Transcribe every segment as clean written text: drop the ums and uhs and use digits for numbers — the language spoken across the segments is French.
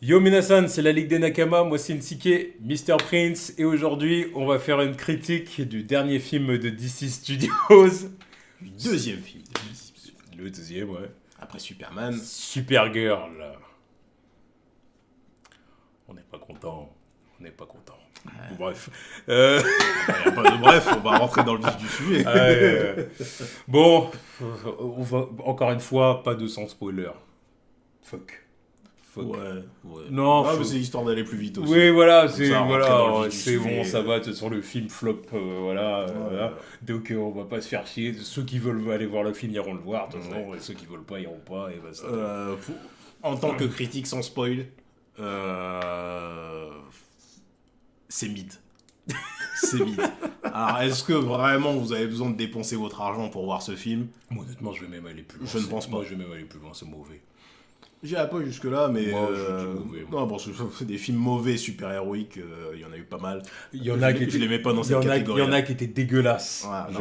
Yo Minasan, c'est la Ligue des Nakama, moi c'est Nsike, Mr. Prince, et aujourd'hui on va faire une critique du dernier film de DC Studios. Du deuxième film. Le deuxième, ouais. Après Superman. Supergirl. On n'est pas content. On n'est pas content. Bref. Il n'y a pas de bref, on va rentrer dans le vif du sujet. Bon, on va, encore une fois, pas de sans spoiler. Fuck. Ouais. Non, mais c'est histoire d'aller plus vite aussi. Oui, voilà, Comme ça, rentrer dans le vif du c'est bon, sujet. ça va, de toute façon le film flop, voilà. Donc on va pas se faire chier. Ceux qui veulent aller voir le film iront le voir, de toute façon, et ceux qui veulent pas iront pas. Et bah, ça... En tant que critique sans spoil, c'est mid. C'est mid. Alors, est-ce que vraiment vous avez besoin de dépenser votre argent pour voir ce film ? Moi, honnêtement, je vais même aller plus loin. Je ne pense pas. Moi, je vais même aller plus loin, c'est mauvais. J'irai pas jusque-là, mais. Moi, je dis mauvais, moi. Non, bon, des films mauvais super-héroïques, il y en a eu pas mal. Il y en a Je les mets pas dans cette catégorie. Il y en a qui étaient dégueulasses. Non,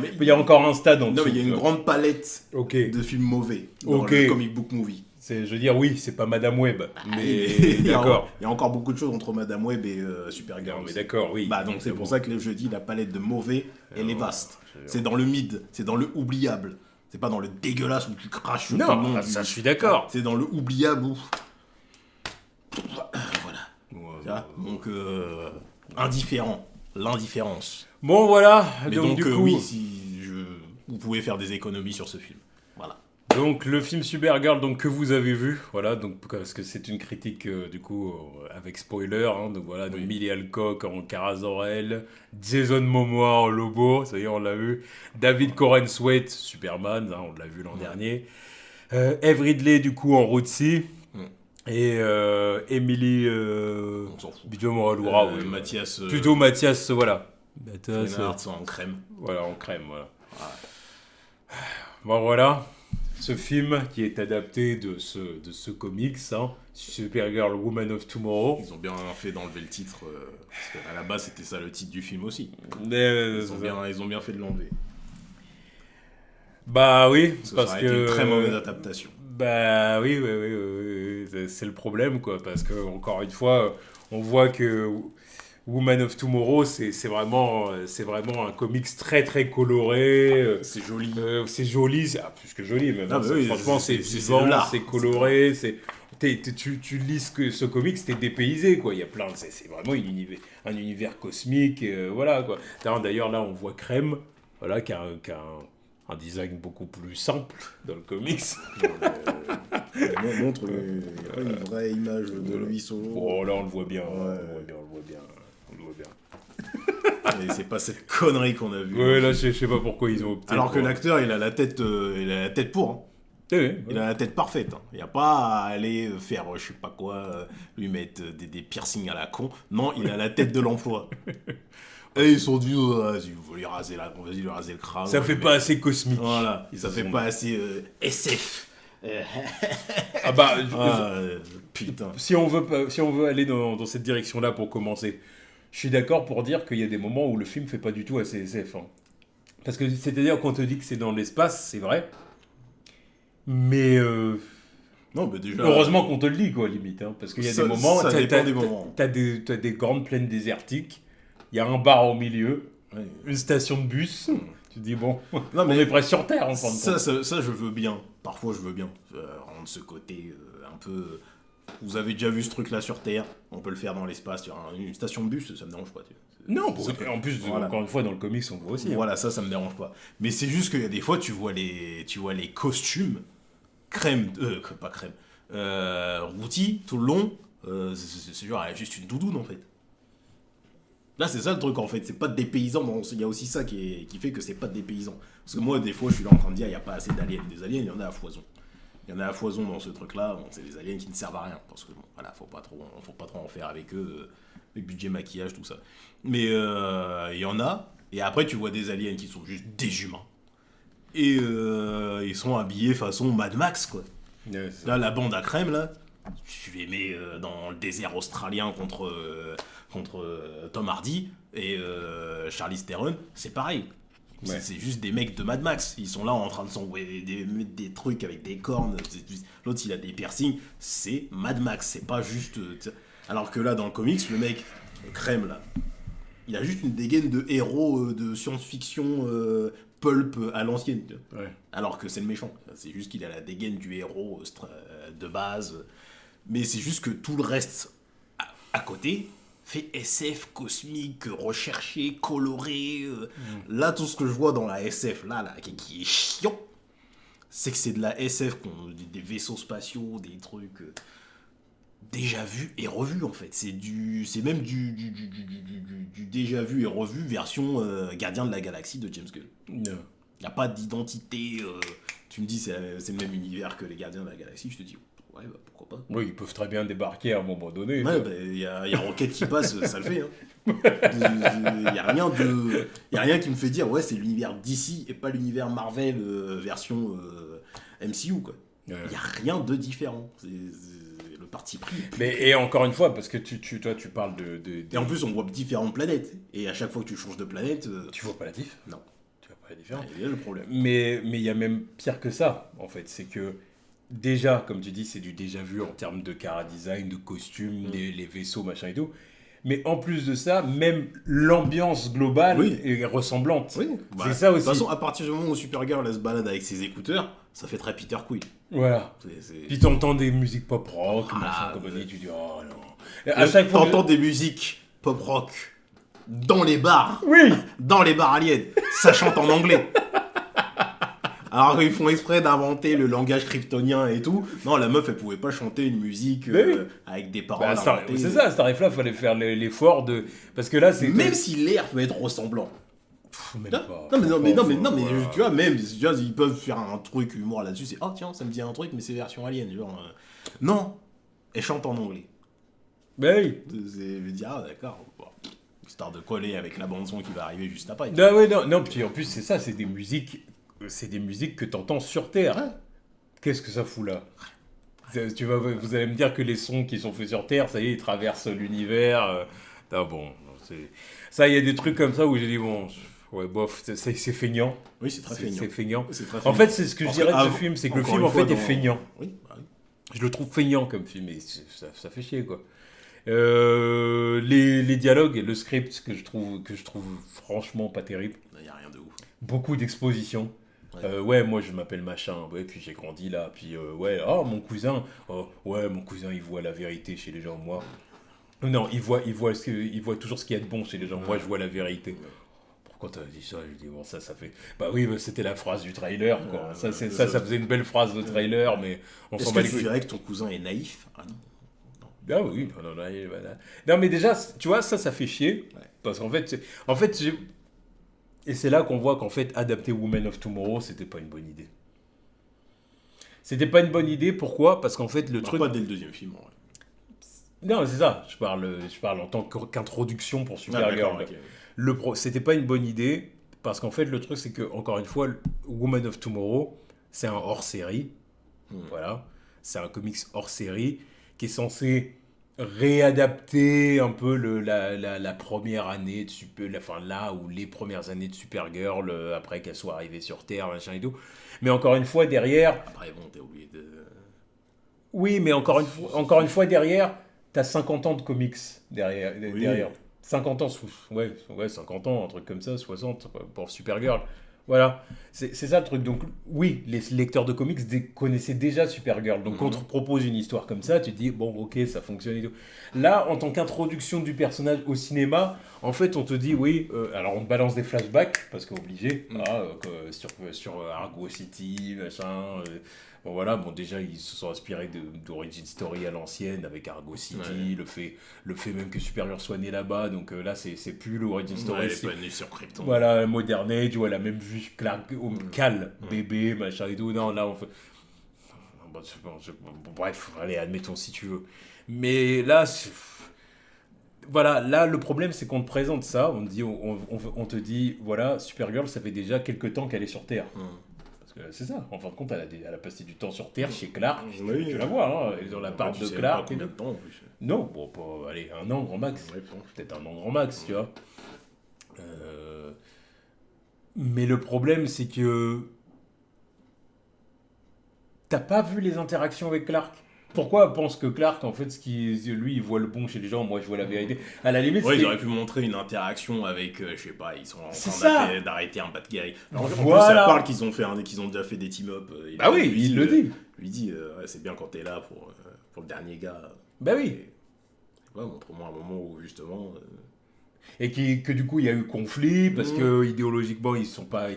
mais il y a encore un stade en dessous. Non, mais il y a une grande palette de films mauvais dans le comic book movie. Je veux dire, oui, c'est pas Madame Web, mais d'accord. Il y a encore beaucoup de choses entre Madame Web et Supergirl. Non, mais d'accord, oui. Bah, donc c'est pour ça que je dis la palette de mauvais, elle est vaste. C'est dans le mid, c'est dans le oubliable. C'est pas dans le dégueulasse où tu craches sur tout le monde. Non, ça je suis d'accord. C'est dans le oubliable où... Voilà. Ouais. Donc, indifférent. L'indifférence. Bon, voilà. Mais donc du coup... oui, vous pouvez faire des économies sur ce film. Voilà. Donc le film Supergirl donc que vous avez vu, voilà, donc parce que c'est une critique du coup avec spoiler, hein, donc voilà, donc Millie Alcock en Kara Zor-El, Jason Momoa en Lobo, ça y est on l'a vu, David Corenswet Superman, hein, on l'a vu l'an dernier, Eve Ridley du coup en Rootsie, et Emily On s'en fout. Bidjo Moraloura, Mathias. plutôt Mathias, voilà. Mathias en crème. Voilà, en crème, voilà. Bon voilà. Ce film qui est adapté de ce comics, hein, Supergirl Woman of Tomorrow. Ils ont bien fait d'enlever le titre, parce qu'à la base c'était ça le titre du film aussi. Ils ont bien fait de l'enlever. Bah oui, parce que ça a été une très mauvaise adaptation. Bah oui, c'est le problème quoi, parce que encore une fois, on voit que Woman of Tomorrow, c'est vraiment un comics très très coloré. C'est joli. C'est joli, c'est plus que joli même. Franchement, c'est vivant, c'est coloré. Tu lis ce comics, t'es dépaysé quoi. Il y a plein, c'est vraiment un univers cosmique, voilà quoi. D'ailleurs là, on voit Crème, voilà, qui a un design beaucoup plus simple dans le comics. Montre une vraie image de lui solo. Oh là, on le voit bien. Ouais. On le voit bien. Et c'est pas cette connerie qu'on a vue. Ouais, là, je sais pas pourquoi ils ont opté. Alors que l'acteur, il a la tête pour. Hein. Il a la tête parfaite. Hein. Il n'y a pas à aller faire, je sais pas quoi, lui mettre des piercings à la con. Non, il a la tête de l'emploi. Et ils sont dit, vas-y, vous lui raser le crâne. Ça fait pas assez cosmique. Voilà, ça fait pas assez SF. Putain. Si on veut aller dans cette direction-là pour commencer, je suis d'accord pour dire qu'il y a des moments où le film fait pas du tout assez SF. Hein. Parce que c'est-à-dire qu'on te dit que c'est dans l'espace, c'est vrai. Mais non, mais déjà, heureusement qu'on te le dit quoi, limite. Hein, parce qu'il y a des moments, t'as des grandes plaines désertiques, il y a un bar au milieu, une station de bus. Tu te dis bon, non, mais on est presque sur Terre en fin de compte. Ça, je veux bien. Parfois, je veux bien rendre ce côté un peu. Vous avez déjà vu ce truc-là sur Terre, on peut le faire dans l'espace. Une station de bus, ça me dérange pas. Non, en plus, voilà. Encore une fois, dans le comics, on le voit aussi. Voilà, ça me dérange pas. Mais c'est juste qu'il y a des fois, tu vois les costumes, pas crème, routis, tout le long, c'est genre, juste une doudoune en fait. Là, c'est ça le truc en fait, c'est pas des paysans, il y a aussi ça qui fait que c'est pas des paysans. Parce que moi, des fois, je suis là en train de dire, il n'y a pas assez d'aliens. Des aliens, il y en a à foison. Il y en a à foison dans ce truc-là, c'est des aliens qui ne servent à rien. Parce que, voilà, faut pas trop en faire avec eux, les budgets maquillage, tout ça. Mais il y en a, et après, tu vois des aliens qui sont juste des humains. Et ils sont habillés façon Mad Max, quoi. Yes. Là, la bande à crème, là, tu les mets dans le désert australien contre Tom Hardy et Charlize Theron, c'est pareil. Ouais. C'est juste des mecs de Mad Max. Ils sont là en train de s'envoyer mettre des trucs avec des cornes. L'autre, il a des piercings. C'est Mad Max. C'est pas juste. Alors que là, dans le comics, le mec, Crème, là, il a juste une dégaine de héros de science-fiction pulp à l'ancienne. Ouais. Alors que c'est le méchant. C'est juste qu'il a la dégaine du héros de base. Mais c'est juste que tout le reste à côté fait SF, cosmique, recherché, coloré. Là, tout ce que je vois dans la SF, là qui est chiant, c'est que c'est de la SF, des vaisseaux spatiaux, des trucs déjà vus et revus, en fait. C'est même du déjà vu et revu version Gardien de la Galaxie de James Gunn. Non. Il n'y a pas d'identité. Tu me dis c'est le même univers que les Gardiens de la Galaxie, je te dis ouais, bah, pourquoi pas. Oui, ils peuvent très bien débarquer à un moment donné. Ouais, il y a Rocket qui passe, ça le fait. Hein. Il n'y a rien qui me fait dire ouais, c'est l'univers DC et pas l'univers Marvel version MCU, quoi. Il n'y a rien de différent. C'est le parti pris. Mais, et encore une fois, parce que toi, tu parles Et en plus, on voit différentes planètes. Et à chaque fois que tu changes de planète... Tu vois pas la diff? Non. Tu vois pas la différence. Il y a le problème. Mais il y a même pire que ça, en fait. C'est que déjà, comme tu dis, c'est du déjà vu en termes de chara-design, de costumes, les vaisseaux, machin et tout. Mais en plus de ça, même l'ambiance globale est ressemblante. Oui. C'est ça aussi. De toute façon, à partir du moment où Supergirl elle se balade avec ses écouteurs, ça fait très Peter Quill. Voilà. Puis t'entends des musiques pop rock, machin, compagnie, tu dis oh non. À chaque fois, t'entends des musiques pop rock dans les bars. Oui. Dans les bars aliens. Ça chante en anglais. Alors ils font exprès d'inventer le langage kryptonien et tout. Non, la meuf, elle pouvait pas chanter une musique avec des paroles inventées. C'est ça, à ce tarif-là, il fallait faire l'effort de... Parce que là, c'est... Même si l'air peut être ressemblant. Même pas. Non, mais tu vois, même, tu vois, ils peuvent faire un truc humour là-dessus. C'est, oh tiens, ça me dit un truc, mais c'est version alien. Genre, non, elle chante en anglais. Ben oui. Je vais dire, ah d'accord. Bon. Histoire de coller avec la bande-son qui va arriver juste après. Non, ouais, non, puis en plus, c'est ça, c'est des musiques que t'entends sur Terre. Ouais. Qu'est-ce que ça fout là? Vous allez me dire que les sons qui sont faits sur Terre, ça y est, ils traversent l'univers. Bon, ça, il y a des trucs comme ça où j'ai dit, bon, ouais, bof, c'est feignant. Oui, c'est très feignant. C'est feignant. C'est très feignant. En fait, c'est ce que je dirais de ce film, c'est que le film, en fait, est feignant. Oui, bah oui. Je le trouve feignant comme film, et ça fait chier, quoi. Les dialogues et le script que je trouve franchement pas terrible. Il n'y a rien de ouf. Beaucoup d'expositions. Ouais, moi je m'appelle machin, ouais, puis j'ai grandi là, puis ouais, oh mon cousin, il voit la vérité chez les gens, moi. Non, il voit toujours ce qu'il y a de bon chez les gens, moi je vois la vérité. Pourquoi t'as dit ça? Je dis bon, ça fait. Bah oui, c'était la phrase du trailer, quoi. Ça faisait une belle phrase de trailer, mais on s'en bat les couilles. Est-ce que tu dirais que ton cousin est naïf? Ah non. Ah oui, voilà. Non, mais déjà, tu vois, ça fait chier, parce qu'en fait, et c'est là qu'on voit qu'en fait, adapter Women of Tomorrow, c'était pas une bonne idée. C'était pas une bonne idée, pourquoi? Parce qu'en fait, le truc... Pas dès le deuxième film, en vrai. Non, c'est ça, je parle en tant qu'introduction pour Supergirl. Okay. C'était pas une bonne idée, parce qu'en fait, le truc, c'est que, encore une fois, Women of Tomorrow, c'est un hors-série, voilà, c'est un comics hors-série, qui est censé réadapter un peu la première année de là où les premières années de Supergirl après qu'elle soit arrivée sur Terre, machin et tout. Mais encore une fois derrière. Après bon, t'es oublié de. Oui, mais encore une fois derrière, t'as 50 ans de comics derrière. 50 ans, 50 ans, un truc comme ça, 60 pour Supergirl. Voilà, c'est ça le truc. Donc oui, les lecteurs de comics connaissaient déjà Supergirl. Donc quand on te propose une histoire comme ça, tu te dis, bon ok, ça fonctionne et tout. Là, en tant qu'introduction du personnage au cinéma, en fait, on te dit, oui, alors on te balance des flashbacks, parce qu'obligé, sur Argo City, machin... Bon voilà, déjà ils se sont inspirés d'Origin Story à l'ancienne avec Argo City, le fait même que Supergirl soit né là-bas, donc là c'est plus l'Origin Story. Elle est pas née sur Krypton. Voilà, Modern Age, tu vois la même vue, Cal, bébé, machin et tout. Non, là on fait... Bref, allez, admettons si tu veux. Mais là, voilà, là le problème c'est qu'on te présente ça, on te dit, voilà, Supergirl ça fait déjà quelques temps qu'elle est sur Terre. C'est ça, en fin de compte, elle a passé du temps sur Terre chez Clark. Tu la vois, hein, dans la part de Clark. Combien de temps en plus? Non, allez, un an grand max. Peut-être un an grand max, tu vois. Mais le problème, c'est que t'as pas vu les interactions avec Clark. Pourquoi on pense que Clark, en fait, lui, il voit le bon chez les gens, moi, je vois la vérité. À la limite, Ouais, ils auraient pu montrer une interaction avec, je sais pas, ils sont en C'est train ça. d'arrêter un bad guy. Alors, en plus, Voilà. ça parle qu'ils ont déjà fait des team-up. Bah oui, il le dit. Lui dit, ouais, c'est bien quand t'es là pour le dernier gars. Bah oui. Et, ouais, montre-moi un moment où, justement... Et que du coup, il y a eu conflit, parce que idéologiquement, ils ont pas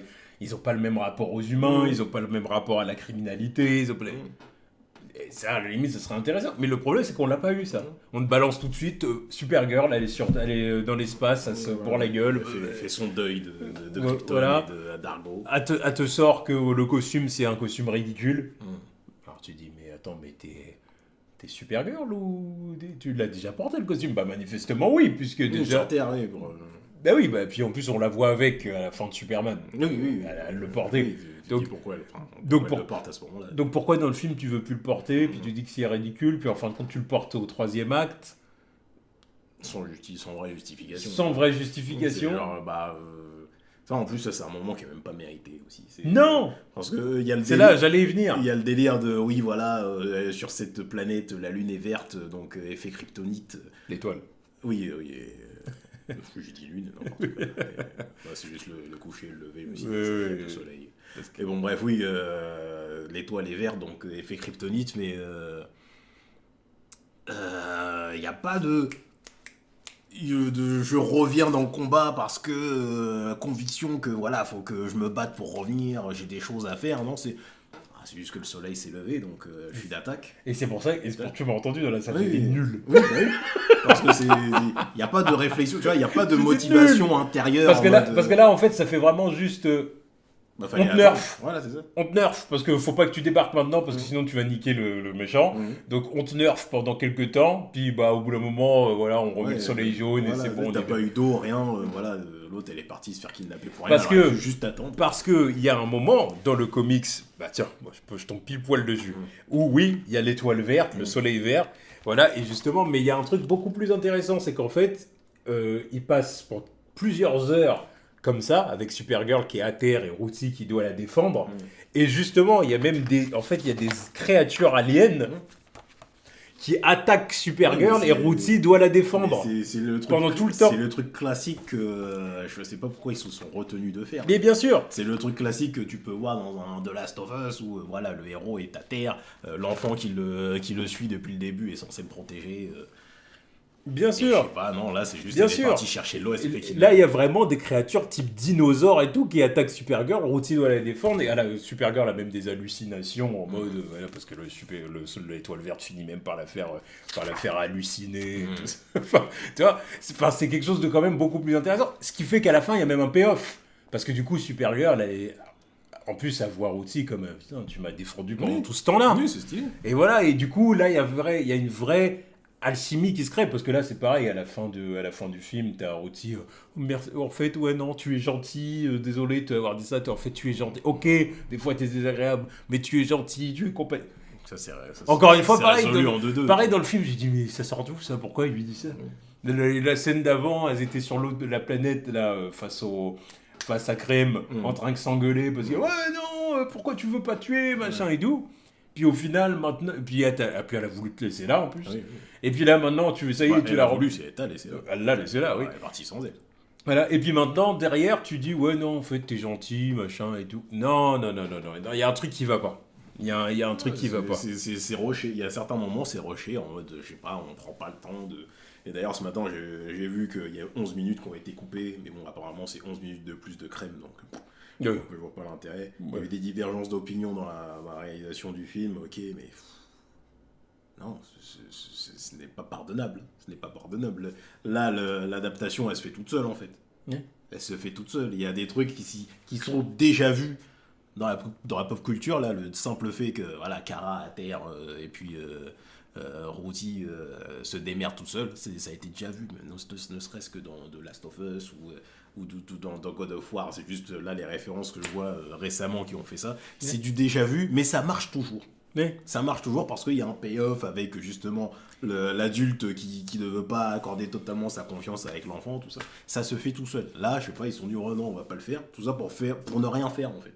le même rapport aux humains, ils ont pas le même rapport à la criminalité, ils ont pas les- Et ça, à la limite, ça serait intéressant. Mais le problème, c'est qu'on l'a pas eu, ça. On te balance tout de suite, Supergirl, elle est dans l'espace, ça se pour la gueule. Elle fait son deuil de Ouais, Krypton voilà. et d'Argo. Elle te sort que le costume, c'est un costume ridicule. Alors tu dis, mais attends, mais t'es Supergirl ou tu l'as déjà porté le costume? Bah manifestement oui, puisque déjà... Sur Terre, oui, pour... Bah oui, bah puis en plus on la voit avec à la fin de Superman. Oui. Elle le portait. Oui, tu Donc- dis pourquoi donc elle le porte à ce moment-là. Donc pourquoi dans le film tu veux plus le porter, puis tu dis que c'est ridicule, puis en fin de compte tu le portes au 3e acte, Sans vraie justification. sans vraie C'est justification? genre, ça, en plus, ça, c'est un moment qui est même pas mérité aussi. Non. Parce que il y a le C'est délire- là, j'allais y venir. Il y a le délire de, oui, voilà, sur cette planète, la lune est verte, donc effet kryptonite. L'étoile. Oui. J'ai dit lune, n'importe quoi. C'est juste le coucher, le lever, aussi, Ouais. le soleil. Et bon, bref, oui, l'étoile est verte, donc effet kryptonite, mais il n'y a pas de je reviens dans le combat parce que conviction que voilà, faut que je me batte pour revenir, j'ai des choses à faire. Non, c'est juste que le soleil s'est levé, donc je suis d'attaque. Et c'est pour ça, que tu m'as entendu dans la salle, Oui. c'était nul. Oui. Parce que il n'y a pas de réflexion, tu vois, il n'y a pas de motivation intérieure. Parce que là, en fait, ça fait vraiment juste... on te nerf. Voilà, c'est ça. on te nerf, parce que faut pas que tu débarques maintenant, parce que sinon tu vas niquer le méchant. Donc on te nerf pendant quelques temps, puis bah au bout d'un moment, voilà, on remet le soleil jaune et c'est bon. T'as pas eu d'eau, rien, voilà, l'autre elle est partie se faire kidnapper pour rien. Parce elle aurait que- pu juste attendre. Parce qu'il y a un moment dans le comics, bah tiens, moi je tombe pile poil dessus, où oui, il y a l'étoile verte, le soleil vert, voilà, et justement, mais il y a un truc beaucoup plus intéressant, c'est qu'en fait, il passe pour plusieurs heures comme ça, avec Supergirl qui est à terre et Rooty qui doit la défendre, et justement, il y a même il y a des créatures aliens qui attaquent Supergirl Ouais, et Rooty doit la défendre. C'est le truc, Pendant tout le temps. C'est le truc classique que je sais pas pourquoi ils se sont retenus de faire. Mais bien sûr. C'est le truc classique que tu peux voir dans un The Last of Us où voilà, le héros est à terre, l'enfant qui le suit depuis le début est censé le protéger. Bien Et je sûr. sais pas, non, là c'est juste Bien elle est sûr. partie chercher l'eau et s'est fait kidnapper. Là, il y a vraiment des créatures type dinosaures et tout qui attaquent Supergirl. Rooty doit la défendre. Et Supergirl a même des hallucinations en mode. Voilà, parce que l'étoile verte finit même par la faire halluciner. Et tout ça. Enfin, tu vois, c'est quelque chose de quand même beaucoup plus intéressant. Ce qui fait qu'à la fin, il y a même un payoff. Parce que du coup, Supergirl, en plus, à voir Rooty comme putain, tu m'as défendu pendant tout ce temps-là. Oui, c'est stylé. Et voilà, et du coup, là, il y a une vraie alchimie qui se crée, parce que là, c'est pareil, à la fin du film, t'as Rooty, merci, en fait, ouais, non, tu es gentil, désolé de t'avoir dit ça, en fait, tu es gentil, ok, des fois, t'es désagréable, mais tu es gentil, tu es compagnie. Encore une fois, pareil, pareil dans le film, j'ai dit, mais ça sort d'où, ça? Pourquoi il lui dit ça? La scène d'avant, elles étaient sur l'autre de la planète, là, face à Crème, en train de s'engueuler, parce que, ouais, non, pourquoi tu veux pas tuer, machin et tout. Puis au final, maintenant, puis elle a voulu te laisser là en plus. Oui. Et puis là maintenant, tu l'as voulu, c'est elle laissé là. Elle l'a laissé là, oui. Elle est partie sans elle. Voilà. Et puis maintenant, derrière, tu dis ouais non, en fait, t'es gentil, machin et tout. Non, il y a un truc qui va pas. Il y a un truc qui va pas. C'est rushé. Il y a certains moments, c'est rushé en mode, je sais pas, on prend pas le temps de. Et d'ailleurs, ce matin, j'ai vu qu'il y a 11 minutes qui ont été coupées, mais bon, apparemment, c'est 11 minutes de plus de crème, donc. Je vois pas l'intérêt. Il y avait des divergences d'opinion dans la réalisation du film, ok, mais non, ce n'est pas pardonnable. Ce n'est pas pardonnable. Là, l'adaptation, elle se fait toute seule en fait. Elle se fait toute seule. Il y a des trucs qui sont déjà vus dans la pop culture. Là, le simple fait que voilà, Kara à terre et puis Rooty se démerde tout seul, ça a été déjà vu. Ne serait-ce que dans The Last of Us ou dans God of War, c'est juste là les références que je vois récemment qui ont fait ça, c'est du déjà vu, mais ça marche toujours. Mais Ça marche toujours parce qu'il y a un payoff avec justement l'adulte qui ne veut pas accorder totalement sa confiance avec l'enfant, tout ça. Ça se fait tout seul. Là, je sais pas, ils sont dit, oh non, on va pas le faire. Tout ça pour ne rien faire, en fait.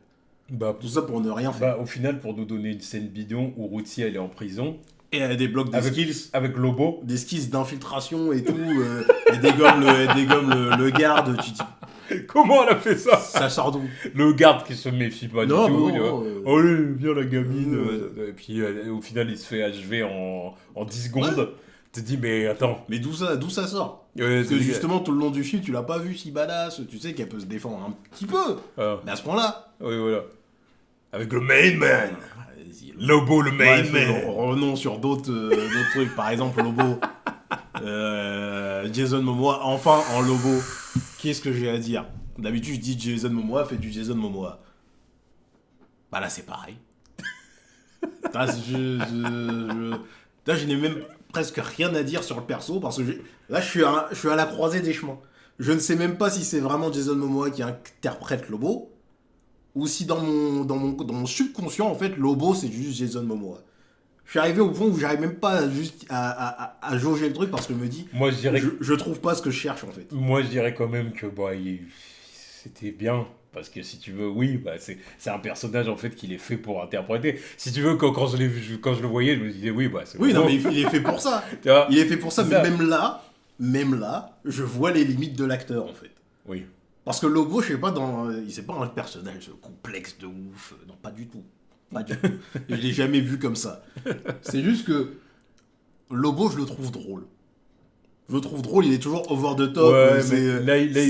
bah, Tout ça pour ne rien faire. au final, pour nous donner une scène bidon où Ruti elle est en prison, Et elle débloque des avec, skills. avec Lobo. Des skills d'infiltration et tout. Elle dégomme le garde. Tu dis, Comment elle a fait ça? ça sort d'où? Le garde qui se méfie pas Non, du tout. bah il non, va, allez, viens la gamine. Et puis au final, il se fait HV en 10 secondes. Ouais. Tu te dis, mais attends. Mais d'où ça sort? Ouais, Parce que justement, tout le long du film, tu l'as pas vu si badass. Tu sais qu'elle peut se défendre un petit peu. Ah, Mais à ce point-là. oui, voilà. Avec le main man. Vas-y, Lobo, le main bref, man. revenons sur d'autres trucs. Par exemple, Lobo. Jason Momoa. Enfin, en Lobo. Qu'est-ce que j'ai à dire? D'habitude, je dis Jason Momoa, fait du Jason Momoa. Bah là, c'est pareil. Là, là, je n'ai même presque rien à dire sur le perso parce que là, je suis à la croisée des chemins. Je ne sais même pas si c'est vraiment Jason Momoa qui interprète Lobo ou si dans mon subconscient, en fait, Lobo, c'est juste Jason Momoa. Je suis arrivé au point où j'arrive même pas juste à jauger le truc parce que je me dis, Moi, je dirais, je trouve pas ce que je cherche, en fait. moi, je dirais quand même que bah, c'était bien. Parce que si tu veux, oui, bah, c'est un personnage en fait qu'il est fait pour interpréter. Si tu veux, quand je l'ai vu, quand je le voyais, je me disais, oui, bah c'est Oui, bon. non, mais il est fait pour ça. Tu vois. Il est fait pour ça, C'est mais ça. même là, je vois les limites de l'acteur, en fait. Oui. Parce que Lobo, je sais pas, c'est pas un personnage complexe de ouf. Non, pas du tout. Pas du tout. Je l'ai jamais vu comme ça. C'est juste que Lobo, je le trouve drôle. Je le trouve drôle, il est toujours over the top. Ouais, c'est- mais là,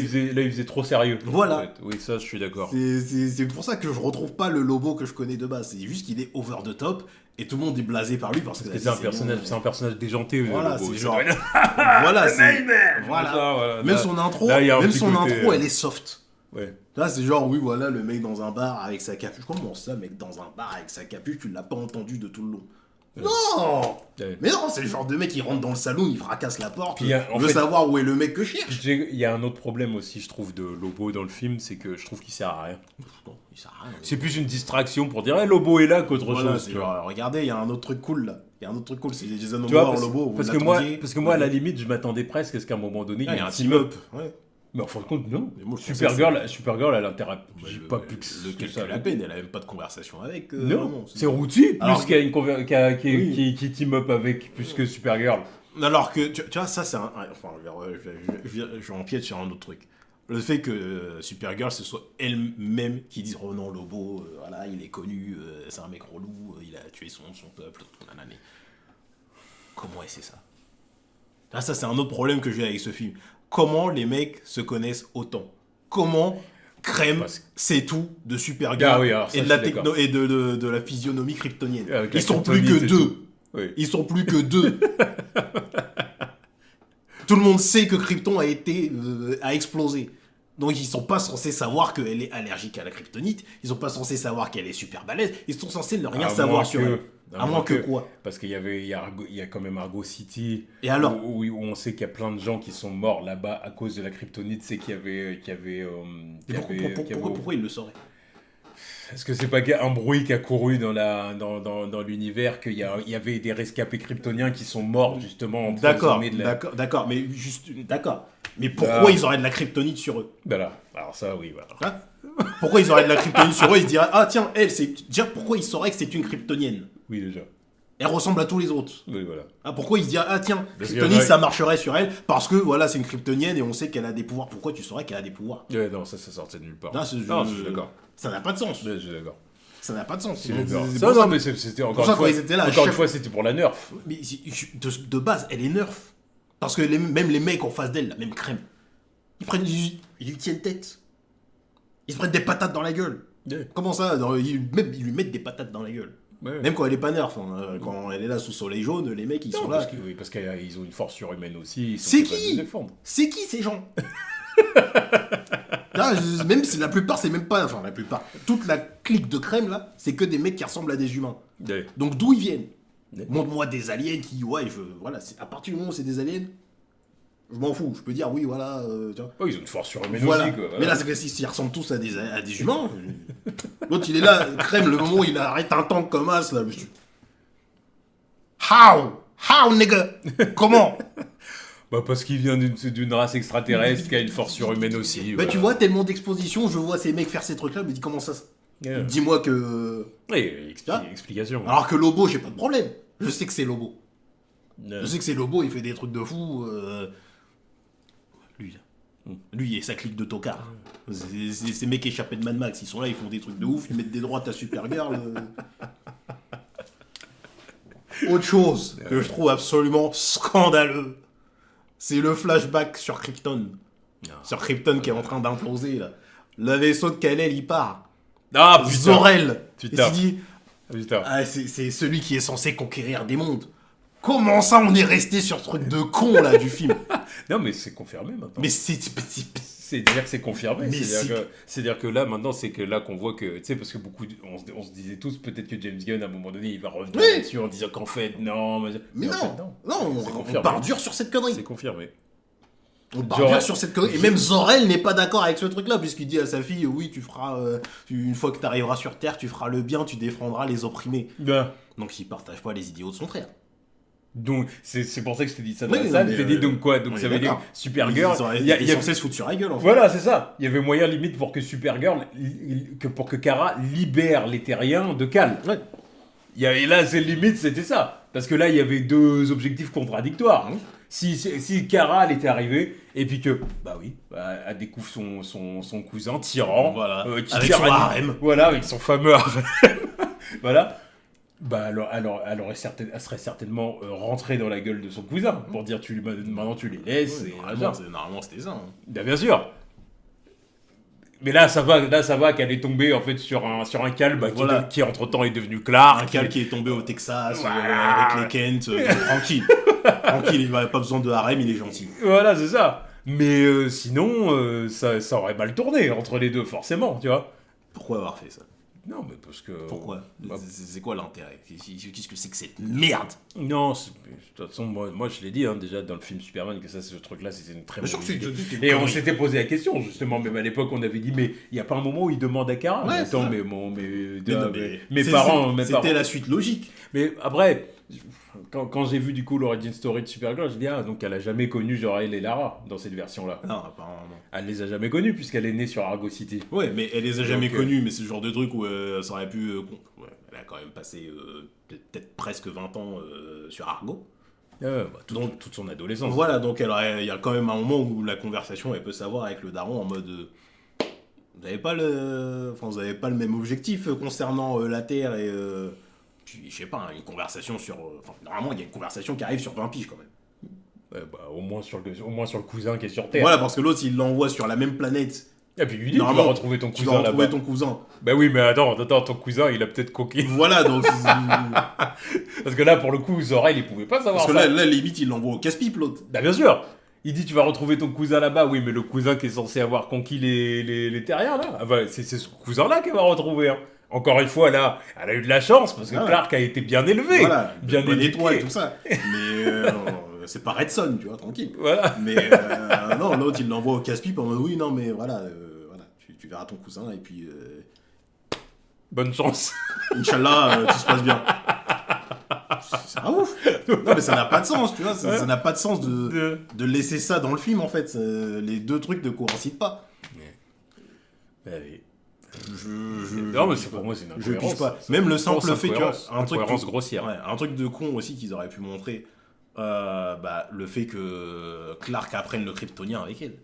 il faisait trop sérieux. Voilà. En fait. Oui, ça, je suis d'accord. c'est pour ça que je retrouve pas le Lobo que je connais de base. C'est juste qu'il est over the top et tout le monde est blasé par lui parce que C'est un personnage déjanté. Voilà, Lobo. c'est Ça genre- doit être- voilà, c'est Voilà. voilà. Même Là- son intro, là, il y a un petit côté, elle est soft. Ouais. Là, c'est genre, oui, voilà, le mec dans un bar avec sa capuche. Comment ça, mec dans un bar avec sa capuche, tu l'as pas entendu de tout le long? Non! Ouais. Mais non, c'est le genre de mec qui rentre dans le salon, il fracasse la porte, Puis, en il veut fait- savoir où est le mec que je cherche. Il y a un autre problème aussi, je trouve, de Lobo dans le film, c'est que je trouve qu'il sert à rien. Non, il sert à rien. C'est plus une distraction pour dire, Lobo est là qu'autre Voilà, chose. c'est Tu vois. genre, regardez, il y a un autre truc cool là. Il y a un autre truc cool, c'est Jason Tu vois, Momoa en Lobo. vous parce que moi, à la l'attendiez. limite, je m'attendais presque à ce qu'à un moment donné, Ah, il y ait un team-up. Ouais. Mais en fin de compte, non. Mais moi, je pensais Supergirl, elle interagit pas plus que le que calcul ça. à peine, elle a même pas de conversation avec. Non, vraiment, c'est Ruti Alors- plus qui a une Oui. qui team up avec plus que Supergirl. Alors que, tu vois, ça c'est un. Enfin, je empiète sur un autre truc. Le fait que Supergirl, ce soit elle-même qui dise oh non, Lobo, voilà, il est connu, c'est un mec relou, il a tué son peuple, tout nanana. Comment elle sait ça? Là, ça c'est un autre problème que j'ai avec ce film. Comment les mecs se connaissent autant? Comment Crème Parce que- sait tout de Supergirl Ah oui, alors ça, et de je la suis d'accord. techno et de la physionomie kryptonienne? Avec la Ils sont plus que kryptonite et deux. tout. Oui. Ils sont plus que deux. Tout le monde sait que Krypton a explosé. Donc ils sont pas censés savoir qu'elle est allergique à la kryptonite. Ils sont pas censés savoir qu'elle est super balèze. Ils sont censés ne rien À savoir moins sur que- elle. À moins que quoi? Parce qu'il y a quand même Argo City. Et alors? où on sait qu'il y a plein de gens qui sont morts là-bas à cause de la kryptonite. C'est qu'il y avait. Et pourquoi il le saurait? Est-ce que c'est pas un bruit qui a couru dans l'univers qu'il y avait des rescapés kryptoniens qui sont morts justement en D'accord, empoisonnés de la... d'accord, mais juste, d'accord. Mais pourquoi ils auraient de la kryptonite sur eux? Voilà. Alors ça, oui, voilà. Hein? Pourquoi ils auraient de la kryptonite sur eux? Ils se diraient ah tiens elle c'est déjà pourquoi ils sauraient que c'est une kryptonienne? Oui, déjà. Elle ressemble à tous les autres. Oui, voilà. Ah, pourquoi ils se diraient ah tiens Parce kryptonite que- ça marcherait sur elle parce que voilà c'est une kryptonienne et on sait qu'elle a des pouvoirs. Pourquoi tu saurais qu'elle a des pouvoirs? Ouais, non, ça sortait de nulle part. Non, je suis d'accord. Ça n'a pas de sens. Je suis d'accord. Ça n'a pas de sens. Je suis d'accord. C'est Ça, pour ça non, que- mais c'était pour encore ça une fois. quand ils étaient là, Encore une chef- fois, c'était pour la nerf. Mais de base, elle est nerf. Parce que même les mecs en face d'elle, la même crème, ils lui tiennent tête. Ils se prennent des patates dans la gueule. Ouais. Comment ça? Ils lui mettent des patates dans la gueule. Ouais. Même quand elle est pas nerf. Hein, quand elle est là sous soleil jaune, les mecs ils Non, sont là. parce qu'ils ont une force surhumaine aussi. Ils sont C'est capables qui de se défendre. C'est qui ces gens? Là, même si la plupart, c'est même pas. Enfin, la plupart. Toute la clique de crème là, c'est que des mecs qui ressemblent à des humains. Ouais. Donc d'où ils viennent? Ouais. Montre-moi des aliens qui, ouais, voilà, à partir du moment où c'est des aliens, je m'en fous. Je peux dire oui, voilà, tu vois. Oh, ils ont une force surhumaine Voilà. aussi, quoi. Mais là, c'est que s'ils ressemblent tous à des humains. L'autre, il est là, crème, le moment où il arrête un tank comme as, là. How, nigga? Comment? Bah parce qu'il vient d'une race extraterrestre qui a une force surhumaine aussi. Bah tu vois, tellement d'exposition, je vois ces mecs faire ces trucs-là, je me dis comment ça... Yeah. Dis-moi que... Oui, explication. Alors que Lobo, j'ai pas de problème. Je sais que c'est Lobo. Yeah. Je sais que c'est Lobo, il fait des trucs de fou. Lui et sa clique de tocards. Ces mecs échappés de Mad Max, ils sont là, ils font des trucs de ouf, ils mettent des droites à Supergirl. Autre chose que je trouve absolument scandaleux, c'est le flashback sur Krypton. Sur Krypton qui est en train d'imploser là. Le vaisseau de Kal-El, il part. Ah putain. Zor-El. Putain. Il se dit, Putain. ah, c'est celui qui est censé conquérir des mondes. Comment ça on est resté sur ce truc de con là du film? Non mais c'est confirmé maintenant. Mais C'est-à-dire que c'est confirmé. Mais C'est-à-dire que là, maintenant, c'est que là qu'on voit que... Tu sais, parce que on se disait tous, peut-être que James Gunn, à un moment donné, il va revenir là-dessus en disant qu'en fait, non... Mais en non, fait, non. on part dur sur cette connerie. C'est confirmé. On part dur sur cette connerie. Et même Zor-El n'est pas d'accord avec ce truc-là, puisqu'il dit à sa fille, oui, tu feras... une fois que tu arriveras sur Terre, tu feras le bien, tu défendras les opprimés. Ben. Donc il partage pas les idéaux de son frère. Donc, c'est pour ça que je t'ai dit ça dans Oui, la salle. mais, Je t'ai dit, donc quoi? Donc ça veut dire Supergirl... Il y a censé se foutre sur la gueule, en fait. Voilà, c'est ça. Il y avait moyen limite pour que Supergirl, pour que Kara libère les terriens de Kal. Ouais. Et là, c'est limite, c'était ça. Parce que là, il y avait deux objectifs contradictoires. Si Kara, elle était arrivée, et puis que, bah oui, elle découvre son cousin tyran. Voilà. Qui Avec tire son harem. Voilà, avec son fameux harem. Voilà. Bah alors, elle serait certainement rentrée dans la gueule de son cousin pour dire maintenant tu les laisses. Ouais, et normalement c'était ça. Hein. Bien sûr. Mais là ça va qu'elle est tombée en fait sur un Kal Voilà. qui entre temps est devenu Clark. Un Kal qui est tombé au Texas Voilà. avec les Kent, tranquille. Tranquille, il n'a pas besoin de harem, il est gentil. Voilà, c'est ça. Mais sinon, ça aurait mal tourné entre les deux, forcément, tu vois. Pourquoi avoir fait ça? Non, mais parce que... Pourquoi? C'est quoi l'intérêt? Qu'est-ce que c'est que cette merde? Non, de toute façon, moi je l'ai dit hein, déjà dans le film Superman que ce truc-là c'était une très bonne idée. Et Et on s'était posé la question justement, même à l'époque on avait dit mais il n'y a pas un moment où il demande à Kara Ouais, attends mais mes parents... C'était la suite logique. Mais après, quand j'ai vu du coup l'origin story de Supergirl, je dis ah donc elle a jamais connu Jor-El et Lara dans cette version-là. Non, apparemment non. Elle les a jamais connus puisqu'elle est née sur Argo City. Ouais, mais elle les a jamais Donc, connus, mais c'est le genre de truc où ça aurait pu... elle a quand même passé peut-être presque 20 ans sur Argo. Toute son adolescence. Voilà, donc il y a quand même un moment où la conversation, elle peut savoir avec le daron en mode... vous n'avez pas le même objectif concernant la Terre et... puis, je sais pas, hein, une conversation sur... normalement, il y a une conversation qui arrive sur 20 piges quand même. Au moins sur le cousin qui est sur Terre. Voilà, parce que l'autre, il l'envoie sur la même planète. Et puis il lui dit, tu vas retrouver ton cousin là-bas. Tu vas retrouver ton cousin. Bah oui, mais attends, ton cousin, il a peut-être coqué. Voilà, donc... Parce que là, pour le coup, Zor-El, il pouvait pas savoir parce ça. que là, limite, il l'envoie au casse-pipe, l'autre. Bah bien sûr. Il dit, tu vas retrouver ton cousin là-bas. Oui, mais le cousin qui est censé avoir conquis les terriens, là, c'est ce cousin-là qu'elle va retrouver. Hein. Encore une fois, là, elle a eu de la chance, parce que Clark a été bien élevé. Voilà, bien étoile et tout ça. Mais... c'est pas Red Son, tu vois, tranquille. Voilà. Mais non, l'autre, il l'envoie au casse-pipe en mode oui, non, mais voilà, tu verras ton cousin et puis... bonne chance. Inch'Allah, tout se passe bien. C'est pas ouf. Non, mais ça n'a pas de sens, tu vois. Ça n'a pas de sens de laisser ça dans le film, en fait. Les deux trucs ne coïncident pas. Bah oui. Non, mais pour moi, c'est une incohérence. Je pige pas. Même le simple fait que... Un truc grossière. Ouais, un truc de con aussi qu'ils auraient pu montrer... le fait que Clark apprenne le kryptonien avec elle.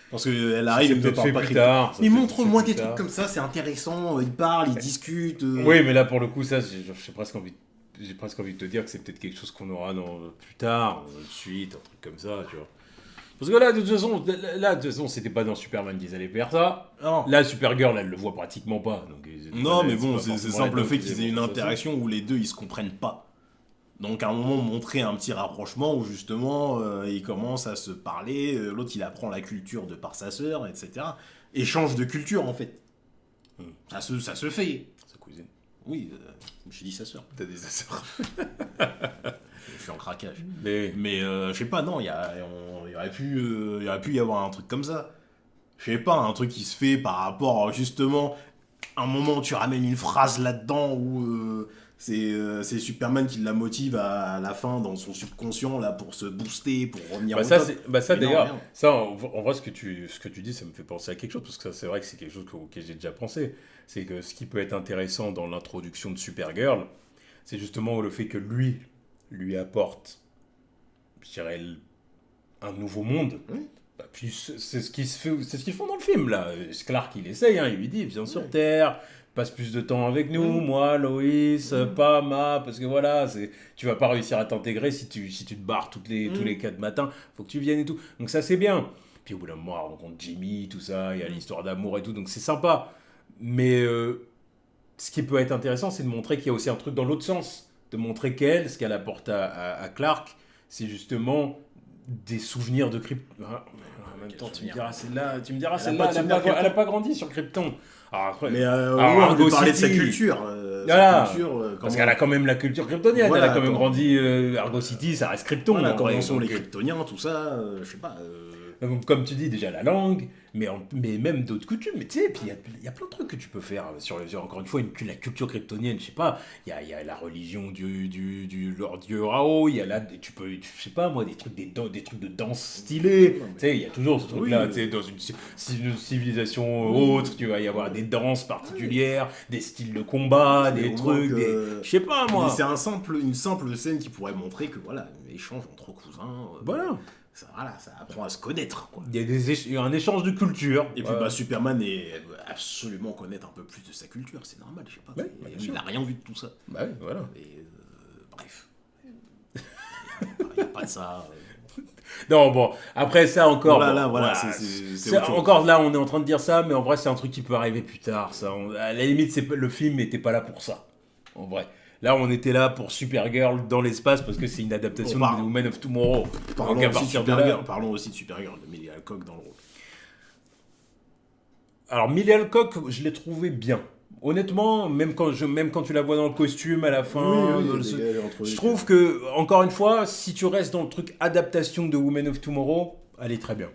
Parce qu'elle arrive, il ne parle pas kryptonien. Mais montre-moi des trucs comme ça, c'est intéressant, ils parlent, ils discutent. Oui, mais là pour le coup, ça, j'ai presque envie de te dire que c'est peut-être quelque chose qu'on aura plus tard, suite, un truc comme ça, tu vois. Parce que là, de toute façon, c'était pas dans Superman qu'ils allaient faire ça. Non. Là, Supergirl, elle le voit pratiquement pas. Donc, non, mais bon, c'est simple le fait qu'ils aient une interaction où les deux, ils se comprennent pas. Donc à un moment, montrer un petit rapprochement où justement, ils commencent à se parler, l'autre il apprend la culture de par sa sœur, etc. Échange de culture en fait. Ça se fait. Sa cousine. Oui, j'ai dit sa sœur. T'as dit sa sœur. Je suis en craquage. Mais je sais pas, non, il aurait pu y avoir un truc comme ça. Je sais pas, un truc qui se fait par rapport justement, un moment où tu ramènes une phrase là-dedans où... C'est Superman qui la motive à la fin dans son subconscient là pour se booster, pour revenir Bah au ça, top. ça Mais non, d'ailleurs, rien. ça en vrai, ce que tu dis, ça me fait penser à quelque chose, parce que ça, c'est vrai que c'est quelque chose auquel j'ai déjà pensé. C'est que ce qui peut être intéressant dans l'introduction de Supergirl, c'est justement le fait que lui apporte, je dirais, un nouveau monde. Oui. Bah, puis c'est ce qui se fait, c'est ce qu'ils font dans le film là. Clark il essaye, hein, il lui dit viens sur Terre, passe plus de temps avec nous, moi, Loïs, pas Ma, parce que voilà, tu vas pas réussir à t'intégrer si tu te barres tous les 4 matins, faut que tu viennes et tout. Donc ça c'est bien. Puis au bout d'un moment, on rencontre Jimmy, tout ça, il y a l'histoire d'amour et tout, donc c'est sympa. Mais ce qui peut être intéressant, c'est de montrer qu'il y a aussi un truc dans l'autre sens, de montrer qu'elle, ce qu'elle apporte à Clark, c'est justement des souvenirs de Krypton. En même Quel temps, tu me souvenir. diras, celle-là, Elle a celle-là, pas de souvenir de elle a pas grandi sur Krypton. Alors après, Mais alors, oui, on Argo veut parler de sa City. culture. Voilà. Sa culture Parce comment- qu'elle a quand même la culture kryptonienne, Voilà, elle a quand même comment- grandi Argo City, ça reste Krypton. Voilà, en vrai, comment sont les donc, Kryptoniens, tout ça, je sais pas. donc, comme tu dis, déjà la langue, mais même d'autres coutumes. Mais tu sais, puis il y a plein de trucs que tu peux faire encore une fois, la culture kryptonienne, je sais pas, il y a la religion leur dieu Rao, il y a là, je sais pas moi, des trucs de danse stylée. Non, mais- Tu sais, il y a toujours ce truc-là, Oui, tu sais, dans une civilisation autre, tu vas y avoir des danses particulières, des styles de combat, Mais des au moins trucs, que- je sais pas Mais moi. c'est une simple scène qui pourrait montrer que voilà, un échange entre cousins. Voilà. Ça apprend à se connaître. Quoi. Il y a il y a un échange de culture. Et puis bah, Superman doit absolument connaître un peu plus de sa culture, c'est normal, je sais pas. Ouais, bah, bien il sûr. a rien vu de tout ça. Bah oui, voilà. Et bref. Il n'y a pas de ça. Non, bon, après ça encore. Voilà, bon, voilà, voilà, c'est autre chose. encore là, on est en train de dire ça, mais en vrai, c'est un truc qui peut arriver plus tard. Ça, à la limite, le film n'était pas là pour ça. En vrai. Là, on était là pour Supergirl dans l'espace parce que c'est une adaptation Bon, de Woman of Tomorrow. Parlons Donc, à aussi, de partir de là- Supergirl, parlons aussi de Supergirl, de Millie Alcock dans le rôle. Alors, Millie Alcock, je l'ai trouvé bien. Honnêtement, même quand tu la vois dans le costume à la fin, je trouve que, encore une fois, si tu restes dans le truc adaptation de Woman of Tomorrow, elle est très bien.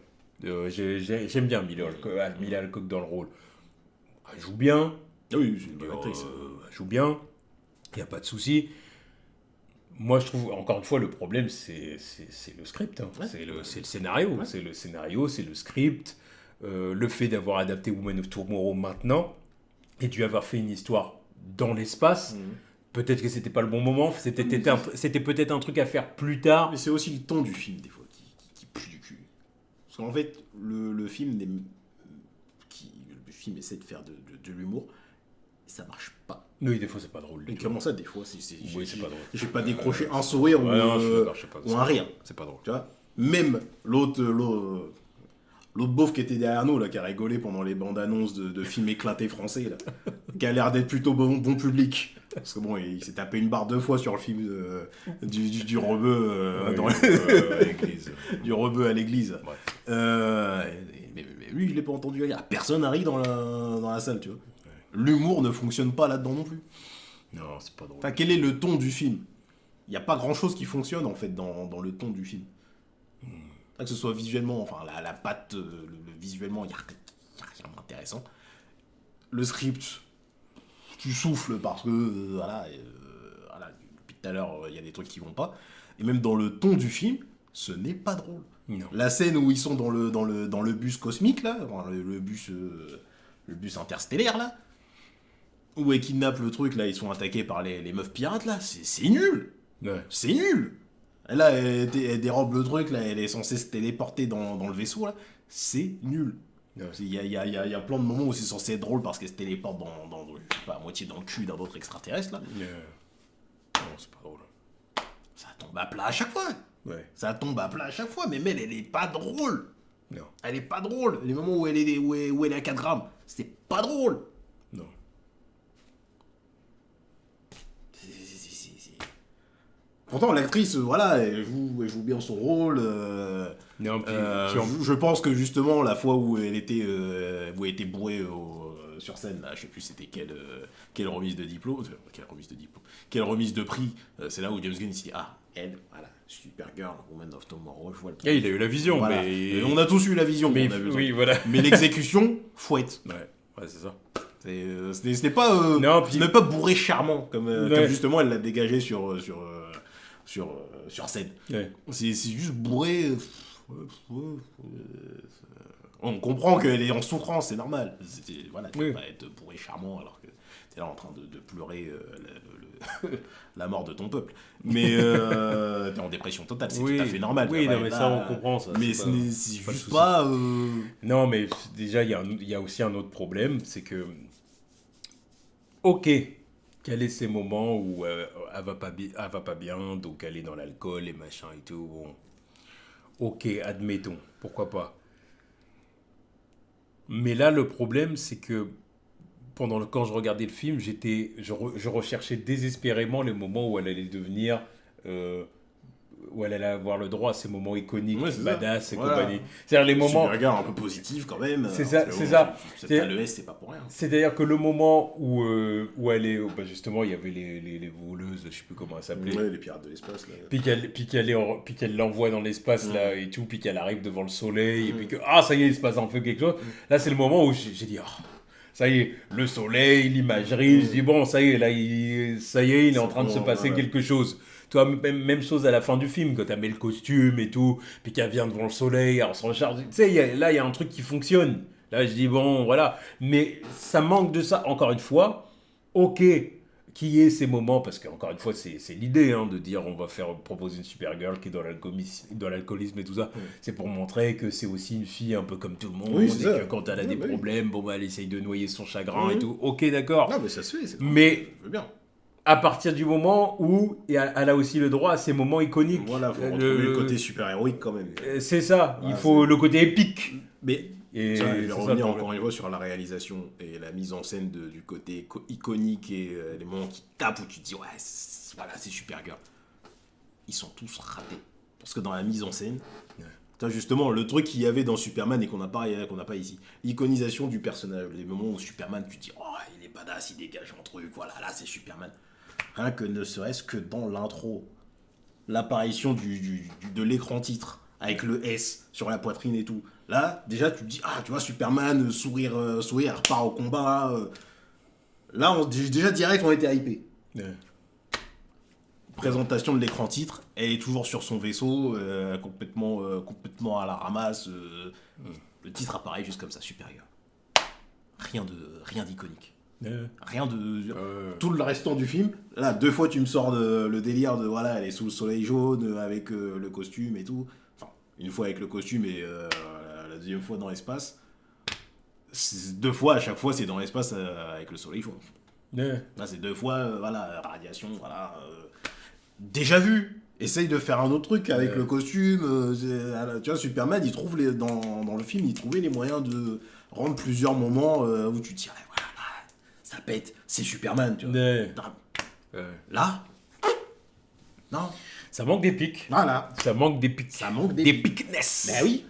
J'aime bien Millie Alcock dans le rôle. Elle joue bien. Oui, c'est une bonne actrice. Elle joue bien. Il n'y a pas de souci. Moi, je trouve, encore une fois, le problème, c'est le script. Hein. Ouais. C'est le scénario. Ouais. C'est le scénario, c'est le script. Le fait d'avoir adapté Woman of Tomorrow maintenant et dû avoir fait une histoire dans l'espace, peut-être que c'était pas le bon moment. C'était peut-être un truc à faire plus tard. Mais c'est aussi le ton du film, des fois, qui pue du cul. Parce qu'en fait, le film essaie de faire de l'humour, et ça marche pas. Oui, des fois, c'est pas drôle. Et du tout. comment ça, des fois Oui, c'est pas drôle. J'ai pas décroché un sourire Ouais, non, je suis d'accord, je sais pas. ou un rire. C'est pas drôle. Tu vois, même l'autre beauf qui était derrière nous, là, qui a rigolé pendant les bandes annonces de films éclatés français, là, qui a l'air d'être plutôt bon public. Parce que bon, il s'est tapé une barre 2 fois sur le film du rebeu à l'église. du rebeu à l'église. Bref. Mais lui, je l'ai pas entendu rire. Personne n'a ri dans la salle, tu vois. L'humour ne fonctionne pas là-dedans non plus. Non, c'est pas drôle. Enfin, quel est le ton du film? Il n'y a pas grand-chose qui fonctionne, en fait, dans le ton du film. Que ce soit visuellement, enfin, la patte, visuellement, il n'y a rien d'intéressant. Le script, tu souffles parce que, voilà, depuis tout à l'heure, il y a des trucs qui vont pas. Et même dans le ton du film, ce n'est pas drôle. Non. La scène où ils sont dans le bus cosmique, là, enfin, le bus interstellaire, là, où ils kidnappent le truc, là, ils sont attaqués par les meufs pirates, là, c'est nul. Ouais. C'est nul. Là, elle dérobe le truc, là, elle est censée se téléporter dans le vaisseau, là. C'est nul. Ouais. Il y a plein de moments où c'est censé être drôle parce qu'elle se téléporte je sais pas, à moitié dans le cul d'un autre extraterrestre, là. Non, c'est pas drôle. Ça tombe à plat à chaque fois. Ouais. Ça tombe à plat à chaque fois, mais elle est pas drôle. Non. Elle est pas drôle. Les moments où elle est à 4 grammes, c'est pas drôle. Non. Pourtant, l'actrice, voilà, elle joue bien son rôle. Non, puis, Je pense que justement, la fois où elle était bourrée sur scène, là, je sais plus c'était quelle remise de diplôme, quelle remise de prix, c'est là où James Gunn s'est dit, ah, elle, voilà, Supergirl, Woman of Tomorrow, je vois le truc. il a eu la vision, Voilà. mais... On a tous eu la vision, mais on a vu le oui, truc. voilà. Mais l'exécution, fouette. Ouais, c'est ça. C'était pas, Non, ce n'est pas bourré charmant, comme Ouais. justement elle l'a dégagé sur scène. Ouais. C'est juste bourré. On comprend qu'elle est en souffrance, c'est normal. Voilà, tu Oui. vas pas être bourré charmant alors que t'es là en train de pleurer la mort de ton peuple. Mais t'es en dépression totale, c'est tout à fait normal. Oui, Tu vas non, pas mais être ça, là, on comprend ça. Mais c'est c'est pas le juste souci. pas. Non, mais déjà, il y a aussi un autre problème, c'est que, ok, quel est ces moments où elle va pas bien, donc elle est dans l'alcool et machin et tout, bon, ok, admettons, pourquoi pas. Mais là, le problème, c'est que quand je regardais le film, je recherchais désespérément les moments où elle allait devenir, euh, où elle allait avoir le droit à ces moments iconiques, Ouais, c'est ça. badass et Voilà. compagnie. C'est-à-dire les moments. Supergirl un peu positif quand même. C'est ça, parce que c'est bon, ça. T'as le S, c'est pas pour rien. C'est-à-dire que le moment où elle est, bah justement, il y avait les voleuses, je sais plus comment elles s'appelaient, Ouais, les pirates de l'espace là. puis qu'elle l'envoie dans l'espace là et tout, puis qu'elle arrive devant le soleil, et puis que, ah, ça y est, il se passe un peu quelque chose. Là, c'est le moment où j'ai dit, ah, ça y est, le soleil, l'imagerie, je dis, bon, ça y est, là, ça y est, il est en train de se passer quelque chose. Toi, même chose à la fin du film, quand elle met le costume et tout, puis qu'elle vient devant le soleil, alors on se recharge. Tu sais, là, il y a un truc qui fonctionne. Là, je dis, bon, voilà. Mais ça manque de ça. Encore une fois, ok, qu'il y ait ces moments, parce qu'encore une fois, c'est l'idée, hein, de dire, on va proposer une Supergirl qui est dans l'alcoolisme et tout ça. C'est pour montrer que c'est aussi une fille un peu comme tout le monde, Oui, et c'est ça. que quand elle a des Oui. problèmes, bon, bah, elle essaye de noyer son chagrin et Mhm. tout. Ok, d'accord. Non, mais ça se fait. Mais je veux bien. à partir du moment où elle a aussi le droit à ces moments iconiques. Voilà, faut retrouver le côté super-héroïque quand même. C'est ça, il Ah, faut c'est- le côté épique. Mais Et je vais c'est ça, revenir le encore problème. une fois sur la réalisation et la mise en scène du côté iconique et les moments qui tapent où tu te dis, ouais, voilà, c'est Supergirl. Ils sont tous ratés. Parce que dans la mise en scène, t'as justement le truc qu'il y avait dans Superman et qu'on n'a pas ici. L'iconisation du personnage. Les moments où Superman, tu te dis, oh, il est badass, il dégage un truc, voilà, là, c'est Superman. Rien que ne serait-ce que dans l'intro, l'apparition de l'écran titre avec le S sur la poitrine et tout. Là, déjà, tu te dis, ah, tu vois, Superman, sourire, repart au combat. Là, déjà direct, on était hypé. Ouais. Présentation de l'écran titre, elle est toujours sur son vaisseau, complètement à la ramasse. Le titre apparaît juste comme ça, Supergirl. Rien d'iconique. Rien de. Tout le restant du film, là, 2 fois tu me sors le délire de voilà, elle est sous le soleil jaune avec le costume et tout. Enfin, une fois avec le costume et la deuxième fois dans l'espace. 2 fois, à chaque fois, c'est dans l'espace avec le soleil jaune. Ouais. Là, c'est 2 fois, voilà, radiation, voilà. Déjà vu. Essaye de faire un autre truc avec le costume. Tu vois, Superman, dans le film, il trouvait les moyens de rendre plusieurs moments où tu te dis, ouais, voilà, là, ça pète, c'est Superman, tu vois. Ouais. Non. Là, non. Ça manque d'épique. Voilà. Ça manque d'épique. Ça manque d'épicness. Mais oui.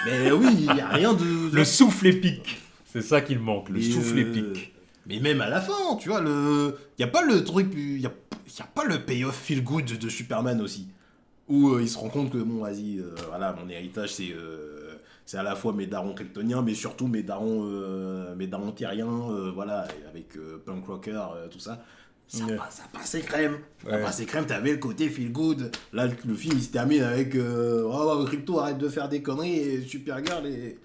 Mais oui, il n'y a rien de. Le souffle épique. C'est ça qu'il manque, le souffle épique. Mais même à la fin, tu vois, il n'y a pas le truc. Il y a pas le payoff feel good de Superman aussi. Où il se rend compte que, bon, vas-y, voilà, mon héritage, c'est à la fois mes darons kryptoniens, mais surtout mes darons terriens, voilà, avec Punk Rocker, tout ça. Ça passait crème. Ça passait crème, t'avais le côté feel good. Là, le film, il se termine avec oh, Crypto, arrête de faire des conneries, et Supergirl, et...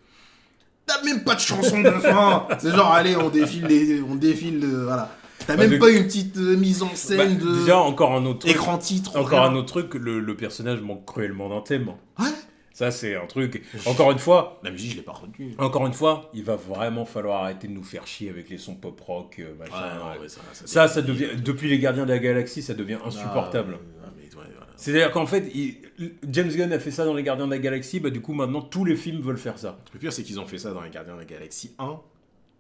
T'as même pas de chanson de fin. C'est genre, allez, on défile, voilà. T'as même pas une petite mise en scène de... Déjà, encore un autre truc. Écran titre. Encore rien. un autre truc, le personnage manque cruellement d'un thème. Ouais. Ça, c'est un truc. Encore une fois, La musique, je l'ai pas retenu. Encore une fois, il va vraiment falloir arrêter de nous faire chier avec les sons pop rock, machin. Ouais, non, ouais, Ça devient, depuis les Gardiens de la Galaxie, ça devient insupportable. Mais ouais, voilà. C'est-à-dire qu'en fait, James Gunn a fait ça dans les Gardiens de la Galaxie, bah du coup maintenant tous les films veulent faire ça. Le pire, c'est qu'ils ont fait ça dans les Gardiens de la Galaxie 1.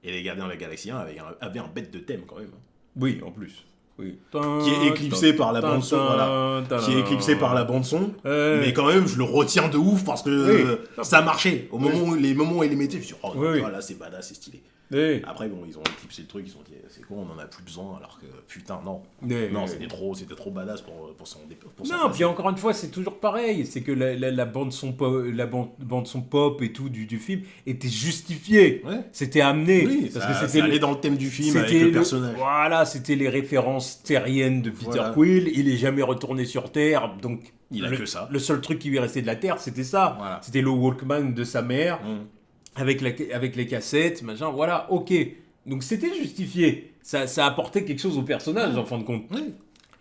Et les Gardiens de la Galaxie 1 avaient un bête de thème quand même. Oui, en plus. Oui. Qui est éclipsé par la bande son, voilà. Qui est éclipsé par la bande son. Mais quand même, je le retiens de ouf parce que ça marchait. Les moments où il les mettait, je me suis dit, oh, Oui. voilà, c'est badass, c'est stylé. Ouais. Après, bon, ils ont éclipsé le truc, ils ont dit c'est quoi, on en a plus besoin, alors que putain, non. Ouais, Non, ouais. c'était trop badass pour s'en Non, passer. puis encore une fois, c'est toujours pareil. C'est que la bande son pop, bande son pop et tout du film était justifiée. Ouais. C'était amené. Oui, parce ça, que ça c'était allait dans le thème du film avec c'était le personnage. Voilà, c'était les références terriennes de Peter Voilà. Quill. Il est jamais retourné sur Terre, donc Il a que ça. Le seul truc qui lui restait de la Terre, c'était ça. Voilà. C'était le Walkman de sa mère Mmh. avec les cassettes, machin. Voilà, ok. Donc c'était justifié. Ça apportait quelque chose au personnage, en fin de compte. Oui.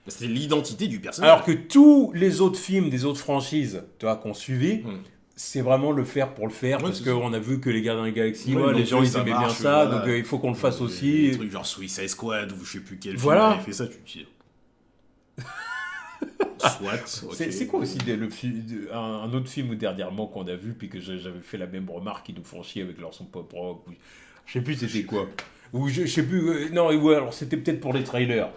C'était l'identité du personnage. Alors que tous les autres films des autres franchises, tu vois, qu'on suivi, Mmh. c'est vraiment le faire pour le faire, Ouais, parce c'est qu'on a vu que les Gardiens de la Galaxie, Ouais, ouais, ils les l'ont gens fait, ils ça aimaient bien marche, ça, voilà. donc il faut qu'on le fasse Des aussi. trucs genre Suicide Squad ou je sais plus quel Voilà. film avait fait ça, tu te dis. Soit. ok. C'est quoi aussi un autre film dernièrement qu'on a vu, puis que j'avais fait la même remarque, ils nous font chier avec leur son pop rock, je sais plus c'était quoi. Ou je sais plus, non, ouais, alors c'était peut-être pour les trailers.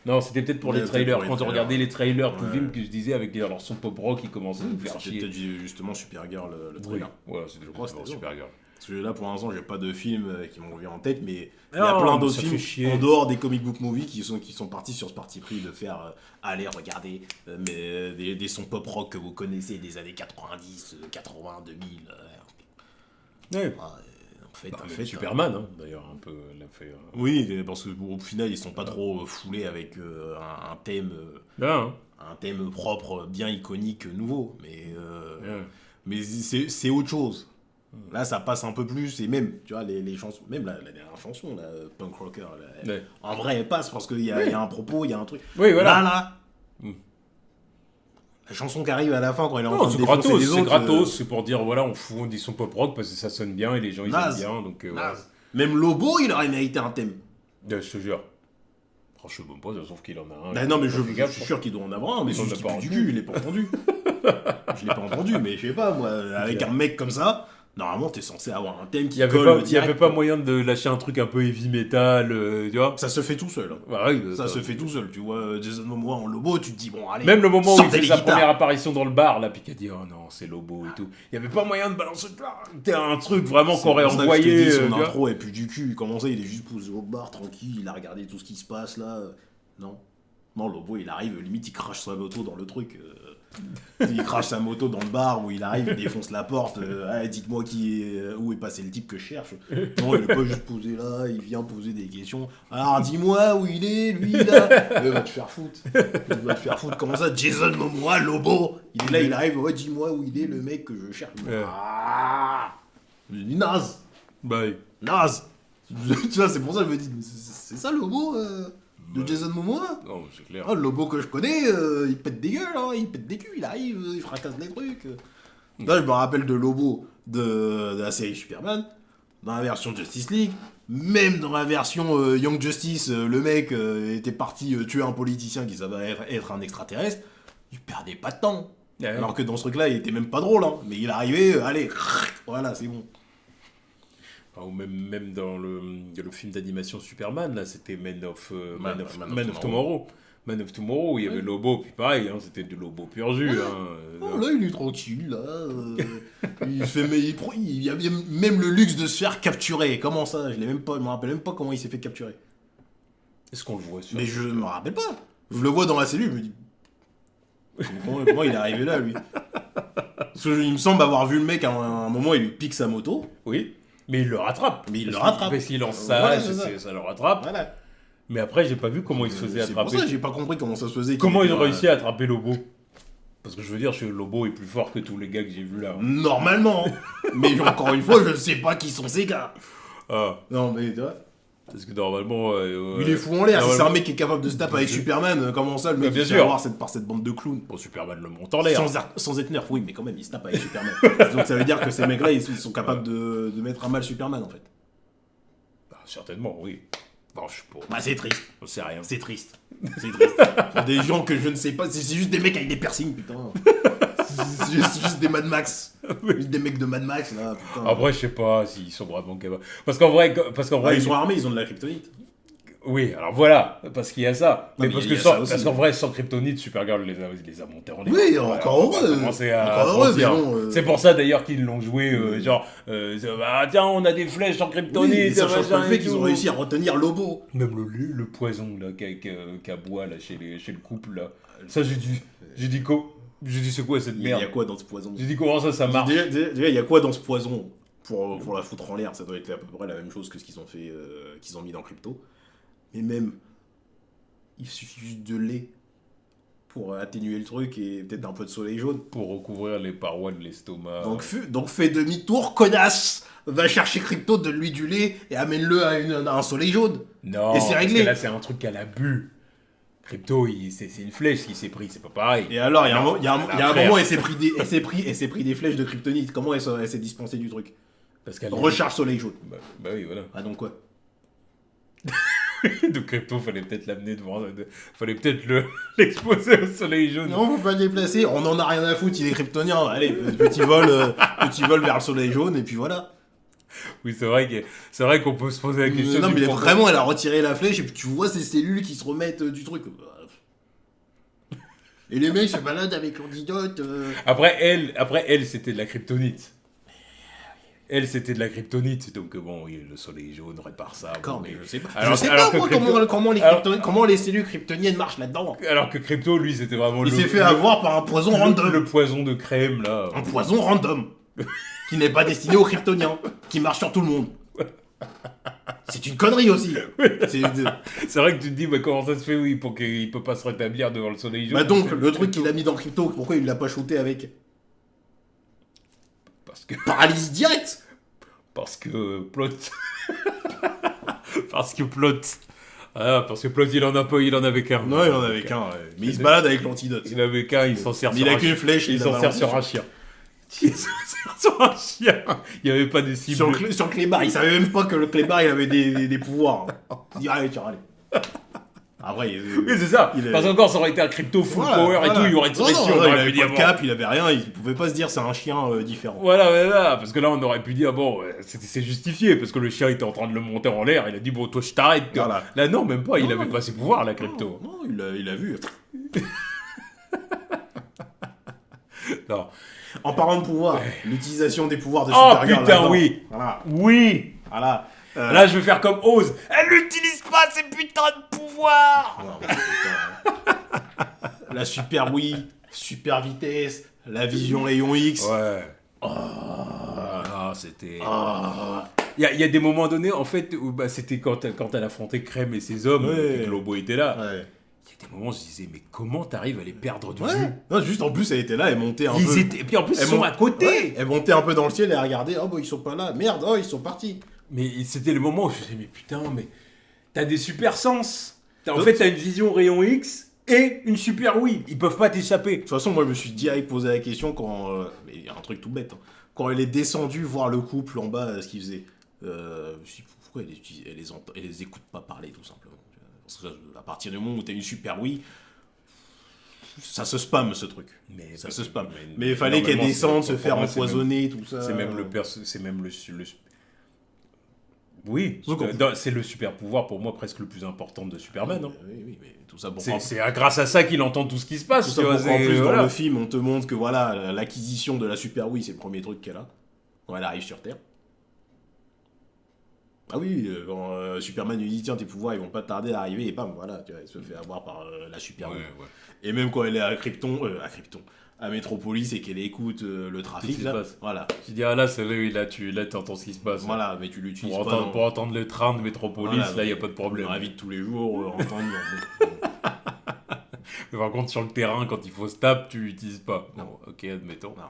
Non, c'était peut-être pour Ouais, les trailers. peut-être Quand pour les on trailers. regardait les trailers du Ouais. film, que je disais avec leur son pop rock, ils commençaient à nous faire C'était chier. peut-être justement Supergirl le Oui, trailer. voilà, c'était Je crois que pour c'était Supergirl. Parce que là, pour l'instant, j'ai pas de films qui m'ont revu en tête, mais il y Non, a plein mais d'autres ça fait films chier. en dehors des comic book movies qui sont partis sur ce parti pris de faire allez, regardez des sons pop rock que vous connaissez des années 90, 80, 2000. Ouais. En fait, Superman, hein, d'ailleurs, un peu, l'a fait. Oui, parce que au final, ils sont pas trop foulés avec un thème. Là, Un thème propre, bien iconique, nouveau. Mais, hein. mais c'est autre chose. Là, ça passe un peu plus. Et même, tu vois, les chansons, même la dernière chanson, la Punk Rocker, Ouais. en vrai, elle passe parce qu'il y a un propos, il y a un truc. Oui, voilà. Là, Mm. la chanson qui arrive à la fin quand il est en Non, train de c'est défoncer gratos, les c'est autres. gratos, c'est pour dire, voilà, on fout, on dit son pop rock parce que ça sonne bien et les gens ils aiment Naze. bien, donc voilà. naze. Même Lobo, il aurait mérité un thème. Je te jure. Franchement, pas, sauf qu'il en a un. Bah non, mais J'ai pas fait je gaffe, suis sûr qu'il doit en avoir un, mais On c'est l'a juste pas qu'il pue du entendu. cul, je l'ai pas entendu. Je l'ai pas entendu, mais je sais pas, moi, avec un mec comme ça, normalement, t'es censé avoir un thème qui Il y colle avait direct. pas moyen de lâcher un truc un peu heavy metal, tu vois. Ça se fait tout seul. Hein. Bah, oui, Ça se fait tout seul. Tu vois Jason Momoa en Lobo, tu te dis, bon, allez. Même le moment où il sortez fait les sa guitares. première apparition dans le bar, là, puis qu'il a dit, oh non, c'est Lobo et tout. Il y avait pas moyen de balancer t'es un truc vraiment qu'on aurait C'est pour ça que je te envoyé. dis, son tu vois. intro est plus du cul. Comment ça, il est juste posé au bar, tranquille, il a regardé tout ce qui se passe là. Non. Non, Lobo, il arrive, limite, il crache sa moto dans le truc. Il crache sa moto dans le bar où il arrive, il défonce la porte. Ah, dites-moi où est passé le type que je cherche. Non, il est pas juste posé là, il vient poser des questions. Alors, dis-moi où il est, lui là. Va te faire foutre. Va te faire foutre. Comment ça, Jason Momoa, Lobo. Il est là, il arrive, ouais, dis-moi où il est, le mec que je cherche. Ouais. Ah, je dis naze. Bah, oui. Naze. Tu vois, c'est pour ça que je me dis, c'est ça le Lobo de Jason Momoa. Non, c'est clair. Ah, le Lobo que je connais, il pète des gueules, hein, il pète des culs, il arrive, il fracasse les trucs. Là, je me rappelle de Lobo de la série Superman, dans la version Justice League, même dans la version Young Justice, le mec était parti tuer un politicien qui savait être un extraterrestre, il perdait pas de temps. Ouais. Alors que dans ce truc-là, il était même pas drôle, hein, mais il arrivait, allez, voilà, c'est bon. Ou même dans le film d'animation Superman, là, c'était Man of Tomorrow. Man of Tomorrow, où il y avait Lobo, puis pareil, hein, c'était du Lobo pur jus. Hein, Oh, là, il est tranquille, là. Il se fait, mais il y a même le luxe de se faire capturer. Comment ça? Je me rappelle même pas comment il s'est fait capturer. Est-ce qu'on le voit sur Mais je me rappelle pas. Je le vois dans la cellule, je me dis. Comment il est arrivé là, lui? Parce que il me semble avoir vu le mec à un moment, il lui pique sa moto. Oui, mais il le rattrape. Mais il le Parce rattrape. Parce qu'il lance ça, Voilà, c'est ça le rattrape. Voilà. Mais après, j'ai pas vu comment il se faisait C'est pour attraper. ça que j'ai pas compris comment ça se faisait. Comment qu'il ils ont était, réussi à attraper Lobo? Parce que je veux dire, Lobo est plus fort que tous les gars que j'ai vus là. Normalement. Mais encore une fois, je sais pas qui sont ces gars. Ah, Non, mais tu vois. parce que normalement. Il est fou en l'air. Si c'est un normalement- mec qui est capable de se taper avec Superman, comment ça, le mec Bien il se fait sûr. avoir par cette bande de clowns? Bon, Superman le monte en l'air. Sans être nerf, oui, mais quand même, il se tape avec Superman. Donc ça veut dire que ces mecs-là, ils sont capables de mettre à mal Superman, en fait. Bah, certainement, oui. Bon, je sais pas. Bah, c'est triste. Je sais rien. C'est triste. C'est triste. Pour des gens que je ne sais pas, c'est juste des mecs avec des piercings, putain. C'est juste des Mad Max. Juste des mecs de Mad Max, là, putain. Après, je sais pas s'ils sont vraiment capables. Parce qu'en vrai, Ils sont armés, ils ont de la kryptonite. Oui, alors voilà, parce qu'il y a ça. Non, Mais mais parce il y que a ça aussi. parce qu'en vrai, sans Kryptonite, Supergirl les a montés en l'air. Oui, Voilà, encore on va heureux. commencer à Encore se heureux, mentir. mais bon, C'est pour ça d'ailleurs qu'ils l'ont joué, oui. bah, tiens, on a des flèches sans Oui, Kryptonite. mais ça change pas le machin fait et qu'ils ont tout. réussi à retenir Lobo. Même le poison là qu'aboie là chez le couple là. Ça j'ai dit c'est quoi cette Il y a merde. quoi dans ce poison? J'ai dit comment ça marche. Déjà, il y a quoi dans ce poison pour la foutre en l'air? Ça doit être à peu près la même chose que ce qu'ils ont fait, qu'ils ont mis dans Crypto. Mais même, il suffit juste de lait pour atténuer le truc et peut-être un peu de soleil jaune. Pour recouvrir les parois de l'estomac. Donc fais demi-tour, connasse. Va chercher Crypto, donne-lui du lait et amène-le à un soleil jaune. Non, Et c'est parce réglé. que là c'est un truc qu'elle a bu. Crypto, c'est une flèche qui s'est pris, c'est pas pareil. Et alors, il y a un frère. moment, elle s'est pris des flèches de kryptonite. Comment elle s'est dispensée du truc? Parce qu'elle Recharge soleil jaune. Bah oui, voilà. Ah donc quoi? Donc Crypto, fallait peut-être l'amener fallait peut-être l'exposer au soleil jaune. Non, faut pas le déplacer. On en a rien à foutre. Il est kryptonien. Allez, petit vol vers le soleil jaune et puis voilà. Oui, c'est vrai qu'on peut se poser la question. Non, du mais pourquoi. vraiment, elle a retiré la flèche et puis tu vois ces cellules qui se remettent du truc. Et les mecs se baladent avec l'antidote. Après elle, c'était de la kryptonite. Elle, c'était de la kryptonite, donc bon, oui, le soleil jaune répare ça. D'accord, bon, mais je sais pas. Alors- je sais alors pas, que moi, Crypto- comment les cellules kryptoniennes marchent là-dedans. Alors que Crypto, lui, c'était vraiment Il s'est fait avoir par un poison random. le poison de crème, là. Un poison random. Qui n'est pas destiné aux kryptoniens. Qui marche sur tout le monde. C'est une connerie aussi. C'est vrai que tu te dis, bah, comment ça se fait, oui, pour qu'il peut pas se rétablir devant le soleil jaune. Bah donc, le truc qu'il a mis dans Crypto, pourquoi il l'a pas shooté avec Parce que... paralysie directe? Parce que plot. Parce que plot. Ah, parce que plot, il en avait qu'un. Non, il en avait qu'un. Ouais. Mais il se balade avec l'antidote. Il avait qu'un, il s'en sert Mais sur il a un qu'une flèche. Il s'en sert sur un chien. Il s'en sert sur un chien. Il n'y avait pas des cibles. Sur le clébard. Il savait même pas que le clébard, il avait des pouvoirs. Il dit, allez, tiens, allez. Après, Oui, c'est ça. Parce qu'encore, ça aurait été un crypto full power et tout, il aurait tiré dessus. Il On aurait avait pu pas dire, de cap, il avait rien. Il pouvait pas se dire, c'est un chien différent. voilà, parce que là, on aurait pu dire, bon, c'est justifié, parce que le chien était en train de le monter en l'air. Il a dit, bon, toi, je t'arrête. Voilà. Là, non, même pas. Il Non, avait pas ses pouvoirs, la crypto. Non, il a vu. Non. En parlant de pouvoir, l'utilisation des pouvoirs de Oh, Supergirl. putain, là-dedans. oui. Voilà. Oui. Voilà. Là, je vais faire comme Oz. Elle n'utilise pas ses putains de pouvoirs. Oh, putain. La super super vitesse, la vision rayon X. Ouais. C'était... Ah. Il y a des moments donnés, en fait, où bah, c'était quand elle affrontait Crème et ses hommes, Ouais. et que Lobo était là. Ouais. Il y a des moments où je disais, mais comment t'arrives à les perdre de vue? Ouais. Non, juste en plus, elle était là, elle montait un peu. Et puis en plus, ils sont à côté. Ouais, elle montait un peu dans le ciel et elle regardait. Oh, bah, ils sont pas là. Merde, oh, ils sont partis. Mais c'était le moment où je me disais, mais putain, mais t'as des super sens. En Donc- fait, t'as une vision rayon X et une super Wii. Ils peuvent pas t'échapper. De toute façon, moi, je me suis direct posé la question quand. Mais il y a un truc tout bête. Hein. Quand elle est descendue voir le couple en bas, ce qu'ils faisaient. Je me suis dit, pourquoi elle les écoute pas parler, tout simplement. Parce que à partir du moment où t'as une super Wii, ça se spamme ce truc. Ça se spamme. Mais il fallait qu'elle normalement, descende, c'est- se faire pour moi, c'est empoisonner, tout ça. C'est même le oui, Donc, c'est le super pouvoir pour moi presque le plus important de Superman. Hein. Oui, mais tout ça pour C'est grâce à ça qu'il entend tout ce qui se passe. Tout ça tu vois, pour qu'en c'est- plus, dans voilà. le film, on te montre que voilà, l'acquisition de la Super Wii, c'est le premier truc qu'elle a. Quand elle arrive sur Terre. Ah oui, quand Superman lui dit tiens, tes pouvoirs ils vont pas tarder à arriver, et bam, voilà, tu vois, elle se fait avoir par la Super Wii. Ouais. Et même quand elle est à Krypton, à Metropolis et qu'elle écoute le trafic, Tout ce qui là, se passe. voilà. Tu dis, ah là, c'est vrai, oui, là, tu entends ce qui se passe. Voilà, mais tu l'utilises Pour pas entendre, dans- pour entendre le train de Métropolis, Voilà, là, il n'y a pas de problème. dans la vie de tous les jours, entendre. Mais par contre, sur le terrain, quand il faut se taper, tu l'utilises pas. Non. Bon, ok, admettons. Non.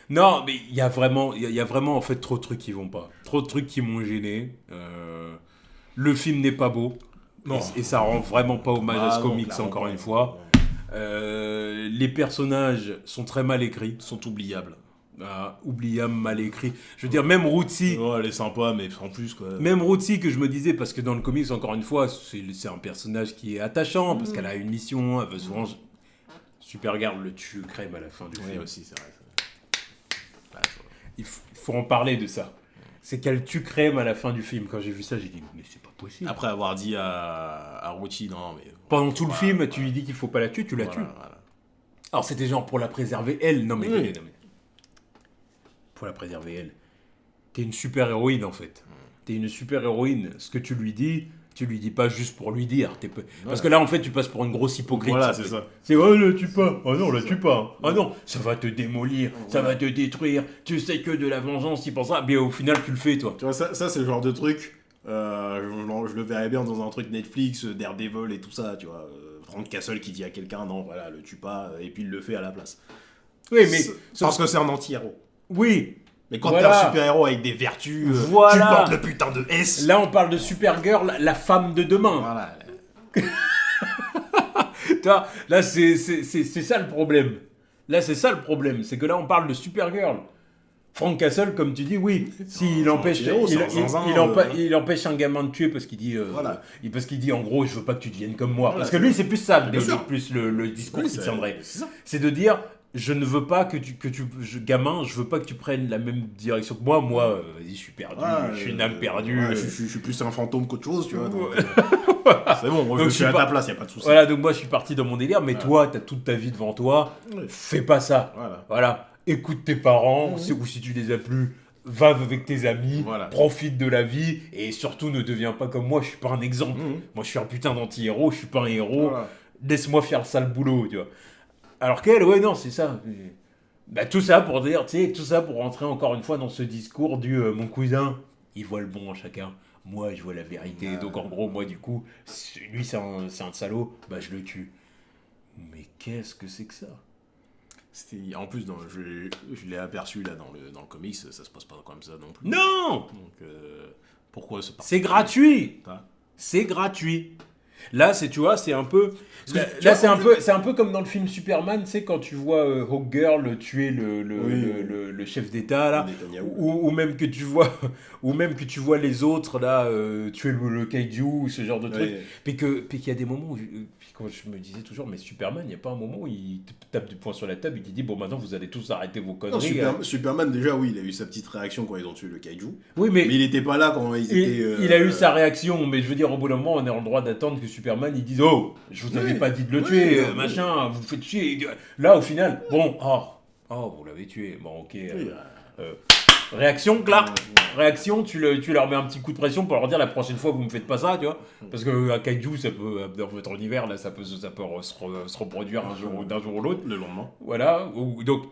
Non, mais il y a vraiment, en fait trop de trucs qui vont pas. Trop de trucs qui m'ont gêné. Le film n'est pas beau. Non. Et ça rend vraiment pas hommage à ce Ah non, comics, clairement encore pas. une fois. Les personnages sont très mal écrits. Sont oubliables. Oubliables, mal écrits. Je veux dire, même Rootsy, Ouais, elle est sympa, mais en plus, quoi. même Rootsy, que je me disais, parce que dans le comics, encore une fois, c'est un personnage qui est attachant, parce qu'elle a une mission, elle veut se venger. Supergirl le tue crème à la fin du Oui, film. aussi, c'est vrai. Il faut en parler de ça. c'est qu'elle tue Crème à la fin du film. Quand j'ai vu ça, j'ai dit, mais c'est pas possible. Après avoir dit à Routy, non, mais. Pendant tout le film, tu lui dis qu'il faut pas la tuer, tu la tues. Voilà. Alors c'était genre pour la préserver elle. Non mais, Oui. non, mais pour la préserver elle. T'es une super héroïne en fait. T'es une super héroïne. Ce que tu lui dis pas juste pour lui dire. Parce que là en fait tu passes pour une grosse hypocrite. Voilà, en c'est fait. ça. C'est oh la tue pas. Oh non la tue pas. Ah non ça va te démolir, ça va te détruire. Tu sais que de la vengeance tu penses ça. Mais au final tu le fais toi. Tu vois, ça c'est le genre de truc. Je le verrais bien dans un truc Netflix, Daredevil et tout ça, tu vois. Frank Castle qui dit à quelqu'un, non, voilà, le tue pas, et puis il le fait à la place. Oui mais Parce que c'est un anti-héros. oui. Mais quand Voilà. t'es un super-héros avec des vertus, Voilà. tu portes le putain de S. Là on parle de Supergirl, la femme de demain. Voilà. Tu vois, là, c'est ça le problème. Là, c'est ça le problème. C'est que là, on parle de Supergirl. Frank Castle, comme tu dis, oui. S'il empêche, il empêche un gamin de tuer parce qu'il dit, Voilà. parce qu'il dit, en gros, je veux pas que tu deviennes comme moi. Voilà, parce que lui, c'est plus ça, Bien sûr. plus le discours Oui, qui c'est- tiendrait. c'est ça. C'est de dire, je ne veux pas gamin, je veux pas que tu prennes la même direction que moi. Moi, vas-y, je suis perdu, je suis une âme perdue. Ouais, je suis plus un fantôme qu'autre chose, tu vois. Donc, c'est bon, moi, Donc, je suis à pas- ta place, y a pas de souci. Voilà, donc moi, je suis parti dans mon délire, mais toi, t'as toute ta vie devant toi. Ouais. Fais pas ça. Voilà. Voilà, écoute tes parents, ou si tu les as plus, va avec tes amis, Voilà. profite de la vie, et surtout ne deviens pas comme moi, je suis pas un exemple. Moi je suis un putain d'anti-héros, je suis pas un héros, Voilà. laisse-moi faire le sale boulot, tu vois. Alors qu'elle, ouais, non, c'est ça. Bah, tout ça pour dire, tu sais, tout ça pour rentrer encore une fois dans ce discours du mon cousin, il voit le bon en chacun. Moi, je vois la vérité. Donc, en gros, moi, du coup, lui, c'est un salaud, bah, je le tue. Mais qu'est-ce que c'est que ça? En plus, je l'ai aperçu là dans le comics, ça se passe pas comme ça non plus. Non! Donc, pourquoi ce C'est gratuit! Ça C'est gratuit. Là, tu vois, c'est un peu. que, Là, tu vois, c'est un peu comme dans le film Superman, tu sais, quand tu vois Hawkgirl tuer le chef d'État, là. Netanyahou. Ou même que tu vois, ou même que tu vois les autres, là, tuer le kaiju, ou ce genre de truc. Ouais. Puis qu'il y a des moments où. Puis quand je me disais toujours, mais Superman, il n'y a pas un moment où il te tape du poing sur la table et qu'il dit, bon, maintenant, vous allez tous arrêter vos Non, conneries. Superman, déjà, oui, il a eu sa petite réaction quand ils ont tué le kaiju. Oui, Mais il était pas là quand ils étaient. il a eu sa réaction, mais je veux dire, au bout d'un moment, on est en droit d'attendre que Superman il dise oh, je vous avais pas dit de le tuer, machin, vous faites chier. Là, au final, bon, vous l'avez tué. Bon, ok. Réaction, clac. Réaction, tu leur mets un petit coup de pression pour leur dire la prochaine fois, vous me faites pas ça, tu vois. Parce que à kaiju, ça peut, dans votre univers, là, ça peut se reproduire d'un jour ou l'autre. Le lendemain. Voilà. Donc,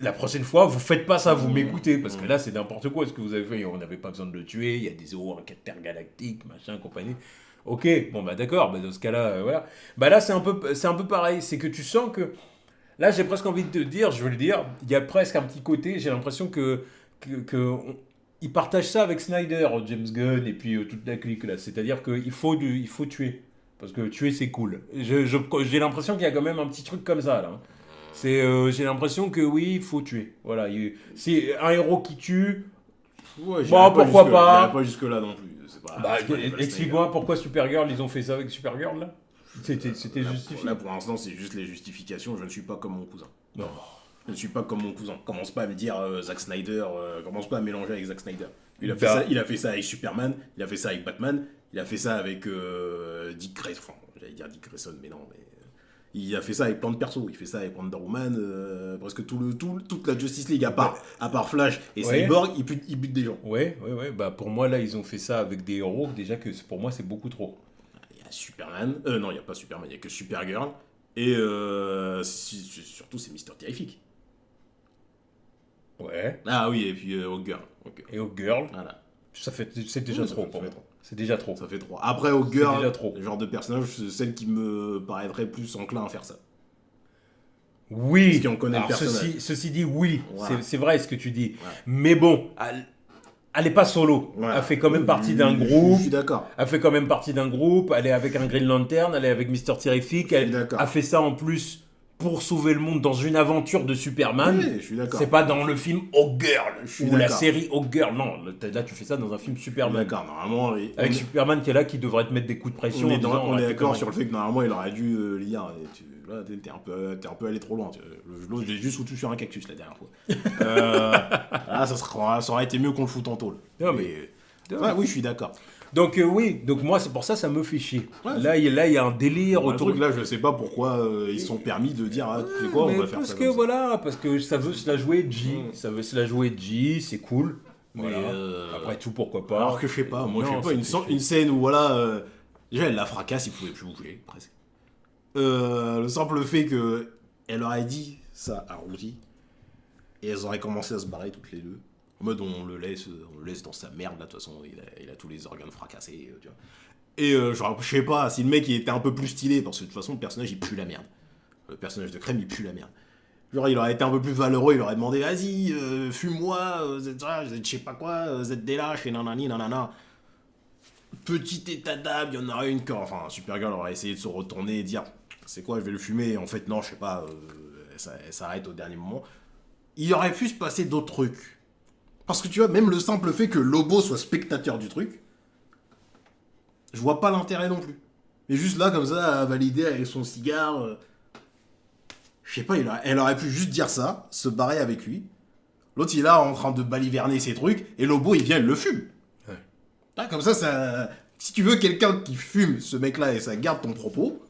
la prochaine fois, vous faites pas ça, vous m'écoutez. Parce que là, c'est n'importe quoi ce que vous avez fait. On n'avait pas besoin de le tuer. Il y a des eaux intergalactiques, machin, compagnie. Ok, bon, bah d'accord. Bah, dans ce cas-là, voilà. Bah là, c'est un peu pareil. C'est que tu sens que. Là, j'ai presque envie de te dire, je veux le dire, il y a presque un petit côté. J'ai l'impression ils partagent ça avec Snyder, James Gunn et puis toute la clique là. C'est-à-dire qu'il faut tuer. Parce que tuer, c'est cool. J'ai l'impression qu'il y a quand même un petit truc comme ça là. J'ai l'impression que oui, il faut tuer. Voilà, c'est un héros qui tue. Ouais, Bon, pourquoi pas. J'irai pas jusque-là non plus. C'est pas, Bah, c'est pas les explique-moi pourquoi Supergirl, ils ont fait ça avec Supergirl là. C'était justifié. Là, pour l'instant, c'est juste les justifications. Je ne suis pas comme mon cousin. Non. Je ne suis pas comme mon cousin. Commence pas à me dire Zack Snyder. Commence pas à mélanger avec Zack Snyder. Il a fait ça avec Superman. Il a fait ça avec Batman. Il a fait ça avec Dick Grayson. Enfin, j'allais dire Dick Grayson, mais non. Mais il a fait ça avec plein de persos. Il fait ça avec Wonder Woman. Presque toute la Justice League, à part Flash et Cyborg, il bute des gens. Ouais. Bah, pour moi, là, ils ont fait ça avec des héros. Déjà, que pour moi, c'est beaucoup trop. Il y a Superman. Non, il n'y a pas Superman. Il n'y a que Supergirl. Et surtout, c'est Mister Terrific. Ouais. Ah oui, et puis Hawkgirl. Et Hawkgirl, Voilà. c'est déjà Ouais, trop ça pour fait moi. trop. C'est déjà trop. Ça fait 3. Après, C'est Hawkgirl, déjà trop. le genre de personnage, c'est celle qui me paraîtrait plus enclin à faire ça. Oui. Parce qu'on connaît le Alors, personnage. ceci dit, oui. Voilà. C'est vrai ce que tu dis. Ouais. Mais bon, elle est pas solo. Voilà. Elle fait quand même partie d'un Je groupe. suis d'accord. Elle fait quand même partie d'un groupe. Elle est avec un Green Lantern. Elle est avec Mister Terrific. suis d'accord. Elle fait ça en plus pour sauver le monde dans une aventure de Superman. Oui, je suis d'accord. C'est pas dans le film Hawk Girl suis ou la d'accord. série Hawk Girl. Non, là tu fais ça dans un film Superman. D'accord, normalement. Avec Superman qui est là, qui devrait te mettre des coups de pression. On est d'accord sur le fait que normalement il aurait dû lire. Là, t'es un peu allé trop loin. L'autre, j'ai juste foutu sur un cactus la dernière fois. Là, ça aurait été mieux qu'on le foute en tôle. Non, mais... Ouais, oui, je suis d'accord. Donc oui, donc moi c'est pour ça ça me fait chier. Ouais, là il y a un délire autour. Truc, là, je sais pas pourquoi ils se sont permis de dire tu sais quoi, on va faire parce ça. Que voilà, parce que ça veut se la jouer G, ça veut se la jouer G, c'est cool. Voilà. Après tout, pourquoi pas. Alors que je sais pas, moi je sais pas, une scène où voilà, déjà elle la fracasse, il pouvait plus bouger presque. Le simple fait que elle aurait dit ça à Rudy et elles auraient commencé à se barrer toutes les deux. En mode on le laisse dans sa merde là, de toute façon il a tous les organes fracassés, tu vois. Et genre, je sais pas, si le mec il était un peu plus stylé, parce que de toute façon le personnage il pue la merde. Le personnage de Crème il pue la merde. Genre il aurait été un peu plus valeureux, il aurait demandé vas-y, fume-moi, vous êtes je sais pas quoi, vous êtes des lâches et nanani nanana. Petit état d'âme, il y en aurait une quand. Enfin, Supergirl aurait essayé de se retourner et dire c'est quoi, je vais le fumer. En fait, non, je sais pas, elle s'arrête au dernier moment. Il aurait pu se passer d'autres trucs. Parce que tu vois, même le simple fait que Lobo soit spectateur du truc, je vois pas l'intérêt non plus. Mais juste là, comme ça, à valider avec son cigare. Je sais pas, elle aurait pu juste dire ça, se barrer avec lui. L'autre, il est là en train de baliverner ses trucs, et Lobo, il vient, il le fume. Ouais. Ah, comme ça, si tu veux quelqu'un qui fume ce mec-là et ça garde ton propos,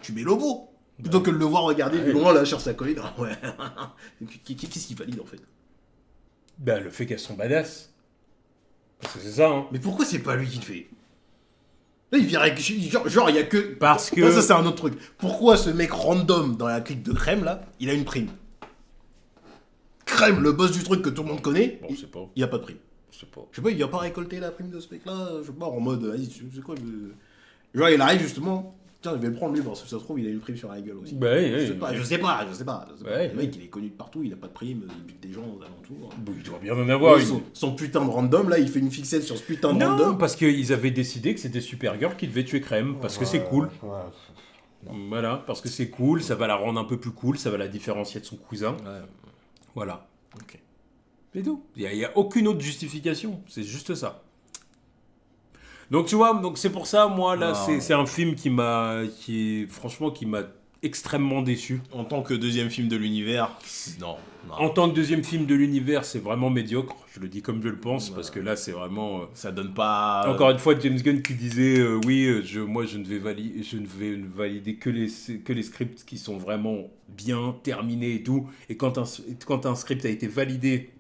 tu mets Lobo. Plutôt que de le voir regarder du loin là sur sa colline. Ouais. Qu'est-ce qu'il valide en fait? Bah, le fait qu'elles sont badass. Parce que c'est ça, hein. Mais pourquoi c'est pas lui qui le fait? Là, il virait genre, il y a que. Parce que. Là, ça, c'est un autre truc. Pourquoi ce mec random dans la clique de Crème là, il a une prime? Crème, le boss du truc que tout le monde connaît, Bon, je sais pas. il a pas de prime. Je sais pas. Je sais pas, il vient pas récolter la prime de ce mec là, je sais pas, en mode, vas-y, tu sais quoi, genre, il arrive justement. Tiens, je vais le prendre lui parce que ça se trouve, il a une prime sur la gueule aussi. Bah, oui, je sais pas. Ouais, le mec, il est connu de partout, il a pas de prime, il bute des gens aux alentours. Bon, il doit bien en avoir une. Son putain de random, là, il fait une fixette sur ce putain de random. Non, parce qu'ils avaient décidé que c'était Supergirl qui devait tuer Crème, parce que c'est cool. Voilà, parce que c'est cool, ça va la rendre un peu plus cool, ça va la différencier de son cousin. Ouais. Voilà. Ok. C'est tout. Il n'y a aucune autre justification, c'est juste ça. Donc tu vois, donc c'est pour ça, moi, là, c'est un film qui m'a extrêmement déçu. En tant que deuxième film de l'univers, non. En tant que deuxième film de l'univers, c'est vraiment médiocre. Je le dis comme je le pense, parce que là, c'est vraiment... ça donne pas... Encore une fois, James Gunn qui disait, oui, moi, je ne vais valider que les scripts qui sont vraiment bien terminés et tout. Et quand un script a été validé,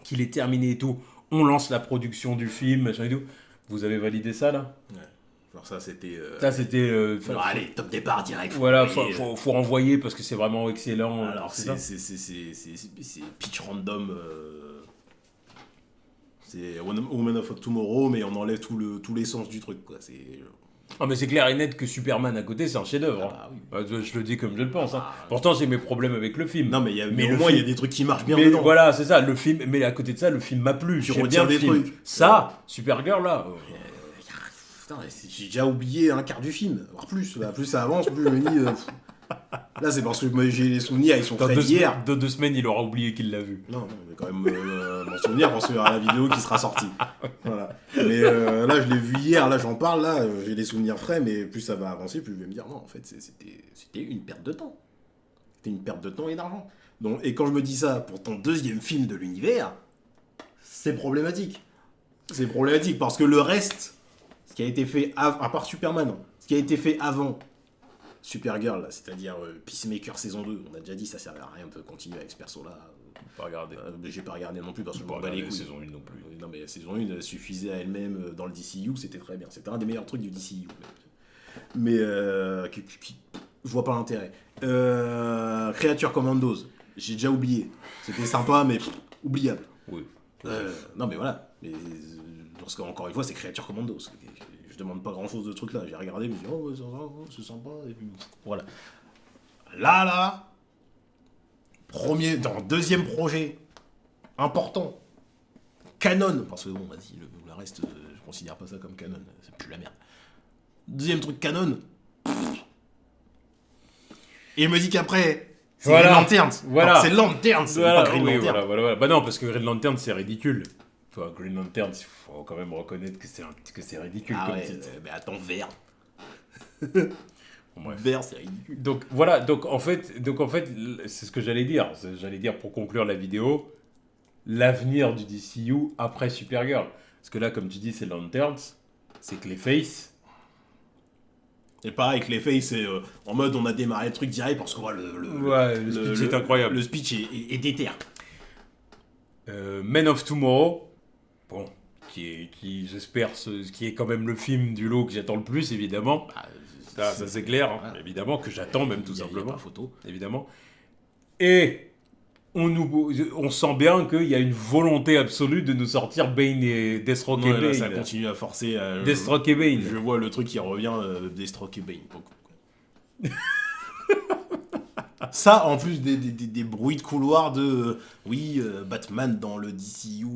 qu'il est terminé et tout, on lance la production du film, machin et tout. Vous avez validé ça, là? Ouais. Alors ça, c'était... allez, top départ direct. Voilà, faut renvoyer parce que c'est vraiment excellent. Alors, c'est pitch random. C'est Woman of Tomorrow, mais on enlève tout l'essence du truc, quoi. Ah, mais c'est clair et net que Superman à côté, c'est un chef-d'œuvre. Oui. Je le dis comme je le pense. Pourtant, j'ai mes problèmes avec le film. Non, mais au moins, il y a des trucs qui marchent bien mais dedans. Voilà, c'est ça. Le film, mais à côté de ça, le film m'a plu. Tu retiens des trucs. Ça, Supergirl, là. Putain, j'ai déjà oublié un quart du film. Voire plus. Là, plus ça avance, plus je me dis. Là, c'est parce que moi, j'ai les souvenirs, ils sont frais d'hier. Dans 2 semaines, il aura oublié qu'il l'a vu. Non, mais quand même, mon souvenir, parce qu'il y aura la vidéo qui sera sortie. Voilà. Mais là, je l'ai vu hier, là, j'en parle, là, j'ai des souvenirs frais, mais plus ça va avancer, plus je vais me dire, non, en fait, c'était une perte de temps. C'était une perte de temps et d'argent. Donc, et quand je me dis ça, pour ton deuxième film de l'univers, c'est problématique. C'est problématique, parce que le reste, ce qui a été fait, à part Superman, ce qui a été fait avant Supergirl, c'est-à-dire Peacemaker saison 2, on a déjà dit ça servait à rien de continuer avec ce perso-là. Pas regardé. J'ai pas regardé non plus parce que je m'en bats bats les couilles. Saison 1 non plus. Non mais la saison 1 elle suffisait à elle-même dans le DCU, c'était très bien. C'était un des meilleurs trucs du DCU. Mais je vois pas l'intérêt. Creature Commandos, j'ai déjà oublié. C'était sympa mais oubliable. Oui. Non mais voilà. Mais, parce qu'encore une fois c'est Creature Commandos. Je demande pas grand chose de trucs là. J'ai regardé, je me dis oh c'est sympa et puis voilà. Là, deuxième projet important, canon, parce que bon vas-y le reste je considère pas ça comme canon, c'est plus la merde. Deuxième truc canon. Et il me dit qu'après, c'est Voilà. Green Lantern. Voilà. Non, c'est Lantern, c'est Voilà, pas Green oui, Lantern. voilà. Bah non, parce que Green Lantern, c'est ridicule. Enfin, Green Lantern, il faut quand même reconnaître que c'est ridicule Ah comme ouais, titre. mais attends, vert. Bref. Vert, c'est ridicule. Donc voilà, donc en fait, c'est ce que j'allais dire. J'allais dire pour conclure la vidéo, l'avenir du DCU après Supergirl. Parce que là, comme tu dis, c'est Lanterns, c'est Clayface. Et pareil, que les faits, c'est en mode on a démarré le truc direct parce qu'on voit Le speech est incroyable. Le speech est déter. Men of Tomorrow, bon, qui j'espère, qui est quand même le film du lot que j'attends le plus, évidemment. Bah, Ça c'est clair, hein, voilà. évidemment, que j'attends même tout Y a simplement. pas photo. Évidemment. Et on sent bien qu'il y a une volonté absolue de nous sortir Bane et Deathstroke et Ouais, là, ça Bane. continue à forcer. Deathstroke et Bane. Je vois le truc qui revient, Deathstroke et Bane. Beaucoup, quoi. Ça, en plus des bruits de couloir de Batman dans le DCU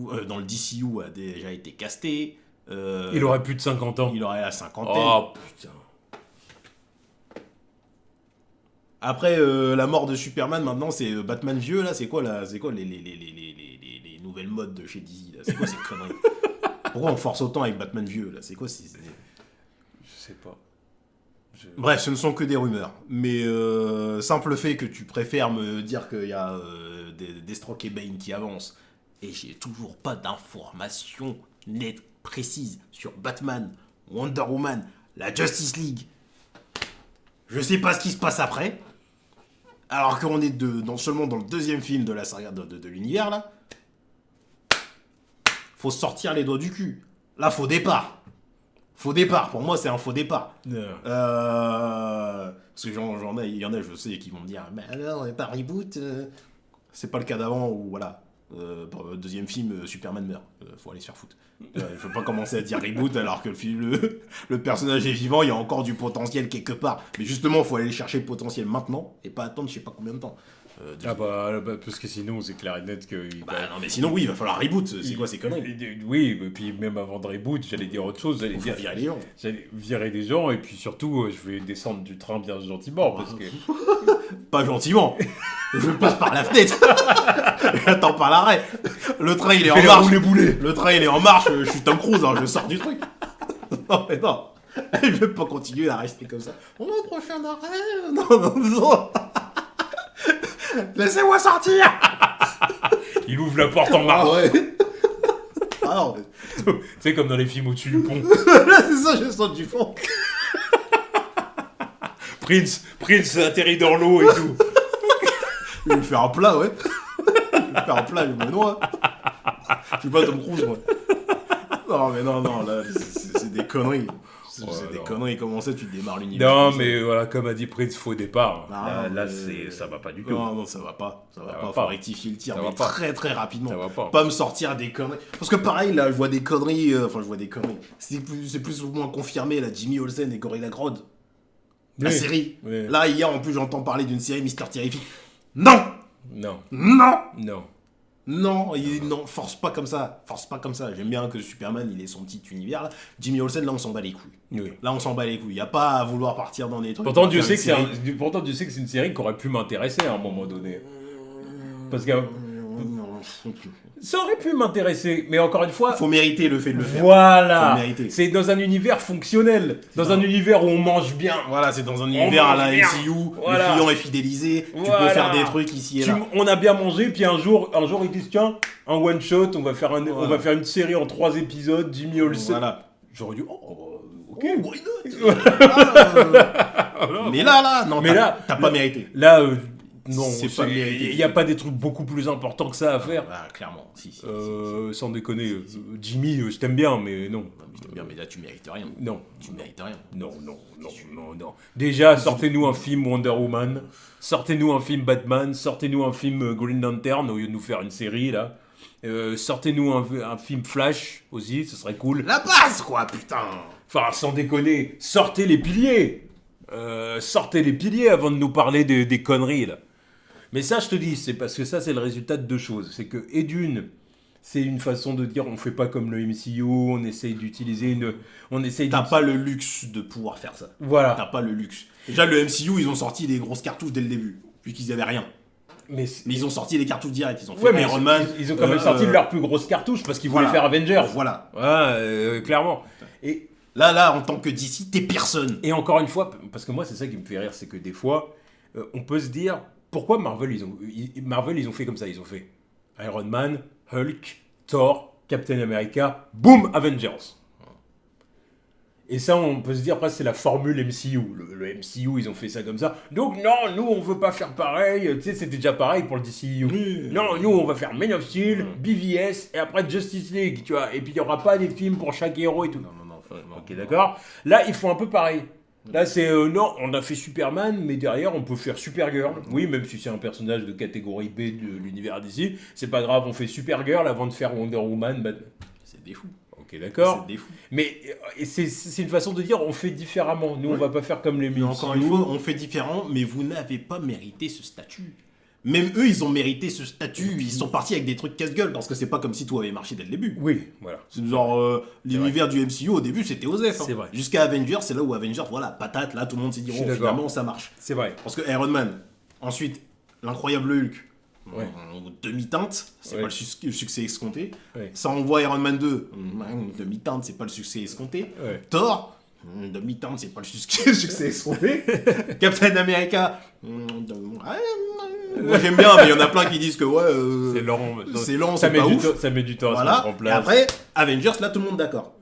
a déjà été casté. Il aurait plus de 50 ans. Il aurait la cinquantaine. Oh putain. Après la mort de Superman, maintenant c'est Batman vieux là. C'est quoi les nouvelles modes de chez DC là? C'est quoi ces conneries? Pourquoi on force autant avec Batman vieux là? C'est quoi Je sais pas. Bref, ce ne sont que des rumeurs. Mais simple fait que tu préfères me dire qu'il y a Deathstroke et Bane qui avancent, et j'ai toujours pas d'informations nettes, précises sur Batman, Wonder Woman, la Justice League. Je sais pas ce qui se passe après. Alors qu'on est seulement dans le deuxième film de la saga de l'univers là. Faut sortir les doigts du cul. Là, faux départ. Faux départ, pour moi c'est un faux départ. Parce que il y en a, je sais, qui vont me dire, mais alors, on n'est pas reboot. C'est pas le cas d'avant où, voilà, pour le deuxième film, Superman meurt. Faut aller se faire foutre. Je veux pas commencer à dire reboot alors que le personnage est vivant, il y a encore du potentiel quelque part. Mais justement, faut aller chercher le potentiel maintenant et pas attendre je sais pas combien de temps. Parce que sinon c'est clair et net que... Non mais sinon oui, il va falloir reboot. C'est quoi ces conneries? Oui, et puis même avant de reboot, j'allais dire autre chose. Faut virer les gens. J'allais virer des gens, et puis surtout, je vais descendre du train bien gentiment, parce que... Pas gentiment. Je passe par la fenêtre. J'attends par l'arrêt. Le train il est en marche. Le train il est en marche. Je suis Tom Cruise, hein, je sors du truc. Non mais non. Je vais pas continuer à rester comme ça. Oh, prochain arrêt. Non. Laissez-moi sortir. Il ouvre la porte en marche. Ah ouais. Ah non. Tu sais, comme dans les films au-dessus du pont. Là c'est ça, je saute du fond. Prince atterrit dans l'eau et tout. Je vais me faire un plat, ouais. Je vais me faire un plat, je me noie. Je suis pas Tom Cruise, moi. Non, mais non, là, c'est des conneries. C'est des conneries. Comment ça, tu démarres l'univers? Non, mais voilà, comme a dit Prince, faux départ. Ah, Là, ça va pas du tout. Non, ça va pas. Ça va pas. va Faut pas. rectifier le tir, Ça mais va pas. très très rapidement. Ça va pas. Pas me sortir des conneries. Parce que pareil, là, je vois des conneries. Je vois des conneries. C'est plus ou moins confirmé, là, Jimmy Olsen et Gorilla Grodd. La Oui. série. Oui. Là, hier, en plus, j'entends parler d'une série Mister Terrific. Non. Non. Non, non, force pas comme ça. J'aime bien que Superman, il ait son petit univers là. Jimmy Olsen, là, on s'en bat les couilles. Oui. Là, on s'en bat les couilles. Y a pas à vouloir partir dans des trucs. Pourtant, Dieu Faire sait une que série. pourtant, Dieu sait que c'est une série qui aurait pu m'intéresser à un moment donné. Parce que ça aurait pu m'intéresser, mais encore une fois, Faut mériter le fait de le faire. Faut voilà, le mériter. c'est dans un univers fonctionnel, dans un univers où on mange bien. Voilà, c'est dans un univers à la mange bien. MCU, Voilà. le client est fidélisé, tu Voilà. peux faire des trucs ici et là. On a bien mangé, puis un jour ils disent tiens, un one shot, on va faire une série en 3 épisodes, Jimmy Olsen. Voilà. J'aurais dit ok. Oh, why not? Mais là, non, Mais là, t'as pas mérité. Là, non, C'est pas mérité. il n'y a pas des trucs beaucoup plus importants que ça à faire. Ah, clairement, si. Sans déconner, Jimmy, je t'aime bien, mais non. Non, mais je t'aime bien, mais là, tu mérites rien. Non. Tu mérites rien. Non. Déjà, sortez-nous un film Wonder Woman, sortez-nous un film Batman, sortez-nous un film Green Lantern au lieu de nous faire une série là. Sortez-nous un film Flash aussi, ce serait cool. La base, quoi, putain. Enfin, sans déconner, sortez les piliers. Sortez les piliers avant de nous parler des conneries là. Mais ça, je te dis, c'est parce que ça, c'est le résultat de deux choses. C'est que, et d'une, c'est une façon de dire on fait pas comme le MCU, on essaye d'utiliser T'as pas le luxe de pouvoir faire ça. Voilà. T'as pas le luxe. Déjà, le MCU, ils ont sorti des grosses cartouches dès le début, puisqu'ils avaient rien. Mais ils ont sorti les cartouches directes. Ils ont fait ouais, mais Iron Man. Ils ont quand même sorti leur plus grosse cartouche parce qu'ils voulaient faire Avengers. Voilà. Ouais, clairement. Et là, en tant que DC, t'es personne. Et encore une fois, parce que moi, c'est ça qui me fait rire, c'est que des fois, on peut se dire pourquoi Marvel, ils ont fait comme ça. Ils ont fait Iron Man, Hulk, Thor, Captain America, boum, Avengers. Et ça, on peut se dire, après, c'est la formule MCU. Le MCU, ils ont fait ça comme ça. Donc, non, nous, on veut pas faire pareil. Tu sais, c'était déjà pareil pour le DCU. Oui. Non, nous, on va faire Man of Steel, BVS, et après Justice League, tu vois. Et puis, il y aura pas des films pour chaque héros et tout. Non. Ok, d'accord. Là, ils font un peu pareil. Là, c'est, non, on a fait Superman, mais derrière, on peut faire Supergirl. Oui, même si c'est un personnage de catégorie B de l'univers d'ici. C'est pas grave, on fait Supergirl avant de faire Wonder Woman, Batman. C'est des fous. Ok, d'accord. C'est des fous. Mais c'est une façon de dire on fait différemment. Nous, on va pas faire comme les mais encore une fois, on fait différent, mais vous n'avez pas mérité ce statut. Même eux, ils ont mérité ce statut. Ils sont partis avec des trucs casse-gueule parce que c'est pas comme si tout avait marché dès le début. Oui, voilà. C'est genre l'univers du MCU au début, c'était OSEF. C'est vrai. Jusqu'à Avengers, c'est là où Avengers, voilà, patate, là tout le monde s'est dit oh, finalement ça marche. C'est vrai. Parce que Iron Man, ensuite l'incroyable Hulk. Ouais. Demi-teinte, c'est pas le succès escompté. Ouais. Ça envoie Iron Man 2, demi-teinte, c'est pas le succès escompté. Ouais. Thor, demi-teinte, c'est pas le succès escompté. Captain America, moi j'aime bien, mais il y en a plein qui disent que c'est lent, ça c'est pas ouf. Ça met du temps à se mettre en place. Et après, Avengers, là tout le monde d'accord.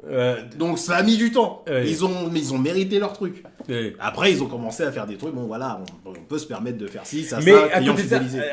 Donc ça a mis du temps. Ouais. Ils ont mérité leur truc. Ouais. Après, ils ont commencé à faire des trucs. Bon, voilà, on peut se permettre de faire ci, ça, mais ça.